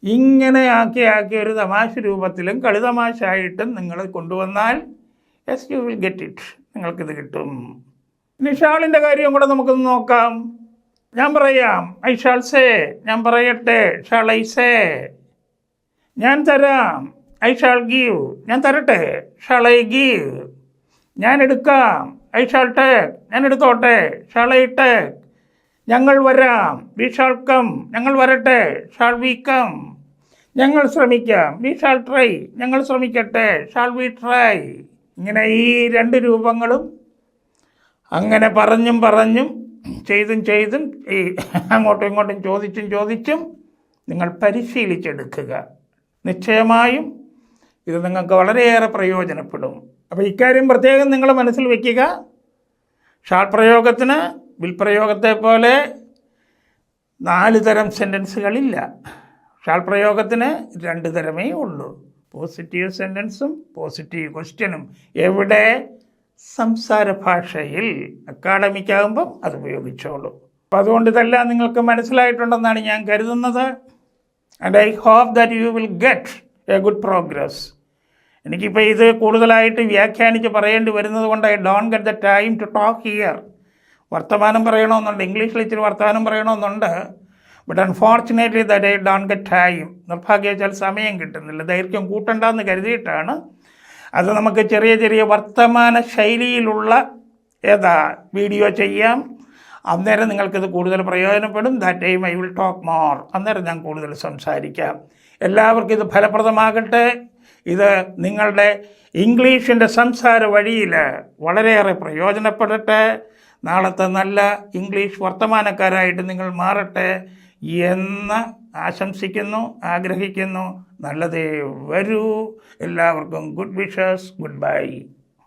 ഇങ്ങനെ ആക്കി ഒരു തമാശ രൂപത്തിലും കളിതമാശായിട്ടും നിങ്ങൾ കൊണ്ടുവന്നാൽ yes you will get it, നിങ്ങൾക്കിത് കിട്ടും. ഇനി ഷാളിൻ്റെ കാര്യം കൂടെ നമുക്കൊന്ന് നോക്കാം. ഞാൻ പറയാം, ഐ ഷാൾ സേ. ഞാൻ പറയട്ടെ, ഷാൾ ഐ സേ. ഞാൻ തരാം, ഐ ഷാൾ ഗീവ്. ഞാൻ തരട്ടെ, ഷാൾ ഐ ഗീവ്. ഞാൻ എടുക്കാം, ഐ ഷാൾ ടേക്ക്. ഞാൻ എടുത്തോട്ടെ, ഷാൾ ഐ ടേക്ക്. ഞങ്ങൾ വരാം, വി ഷാൾ കം. ഞങ്ങൾ വരട്ടെ, ഷാൾ വി കം. ഞങ്ങൾ ശ്രമിക്കാം, വി ഷാൾ ട്രൈ. ഞങ്ങൾ ശ്രമിക്കട്ടെ, ഷാൾ വി ട്രൈ. ഇങ്ങനെ ഈ 2 രൂപങ്ങളും അങ്ങനെ പറഞ്ഞും ചെയ്തും ഈ അങ്ങോട്ടും ഇങ്ങോട്ടും ചോദിച്ചും നിങ്ങൾ പരിശീലിച്ചെടുക്കുക. നിശ്ചയമായും ഇത് നിങ്ങൾക്ക് വളരെയേറെ പ്രയോജനപ്പെടും. അപ്പോൾ ഇക്കാര്യം പ്രത്യേകം നിങ്ങൾ മനസ്സിൽ വയ്ക്കുക. ഷാൾ പ്രയോഗത്തിന് വിൽ പ്രയോഗത്തെ പോലെ 4 തരം സെൻറ്റൻസുകളില്ല. ഷാൾ പ്രയോഗത്തിന് 2 തരമേ ഉള്ളൂ. പോസിറ്റീവ് സെൻറ്റൻസും പോസിറ്റീവ് ക്വസ്റ്റ്യനും. എവിടെ? സംസാര ഭാഷയിൽ. അക്കാഡമിക് ആകുമ്പം അത് ഉപയോഗിച്ചോളൂ. അപ്പം അതുകൊണ്ട് ഇതെല്ലാം നിങ്ങൾക്ക് മനസ്സിലായിട്ടുണ്ടെന്നാണ് ഞാൻ കരുതുന്നത്. And I hope that you will get a good progress. എനിക്കിപ്പോൾ ഇത് കൂടുതലായിട്ട് വ്യാഖ്യാനിച്ച് പറയേണ്ടി വരുന്നത് കൊണ്ട് I don't get the time to talk here. വർത്തമാനം പറയണമെന്നുണ്ട്, ഇംഗ്ലീഷിൽ ഇച്ചിരി വർത്തമാനം പറയണമെന്നുണ്ട്. But unfortunately that I don't get time. നിർഭാഗ്യവശാൽ സമയം കിട്ടുന്നില്ല. ദൈർഘ്യം കൂട്ടണ്ടെന്ന് കരുതിയിട്ടാണ്. അത് നമുക്ക് ചെറിയ വർത്തമാന ശൈലിയിലുള്ള വീഡിയോ ചെയ്യാം. അന്നേരം നിങ്ങൾക്കിത് കൂടുതൽ പ്രയോജനപ്പെടും. That time I will talk more. അന്നേരം ഞാൻ കൂടുതൽ സംസാരിക്കാം. എല്ലാവർക്കും ഇത് ഫലപ്രദമാകട്ടെ. ഇത് നിങ്ങളുടെ ഇംഗ്ലീഷിൻ്റെ സംസാര വഴിയിൽ വളരെയേറെ പ്രയോജനപ്പെടട്ടെ. നാളത്തെ നല്ല ഇംഗ്ലീഷ് വർത്തമാനക്കാരായിട്ട് നിങ്ങൾ മാറട്ടെ എന്ന് ആശംസിക്കുന്നു, ആഗ്രഹിക്കുന്നു. നല്ലതേ വരൂ. എല്ലാവർക്കും ഗുഡ് വിഷസ്. Good bye.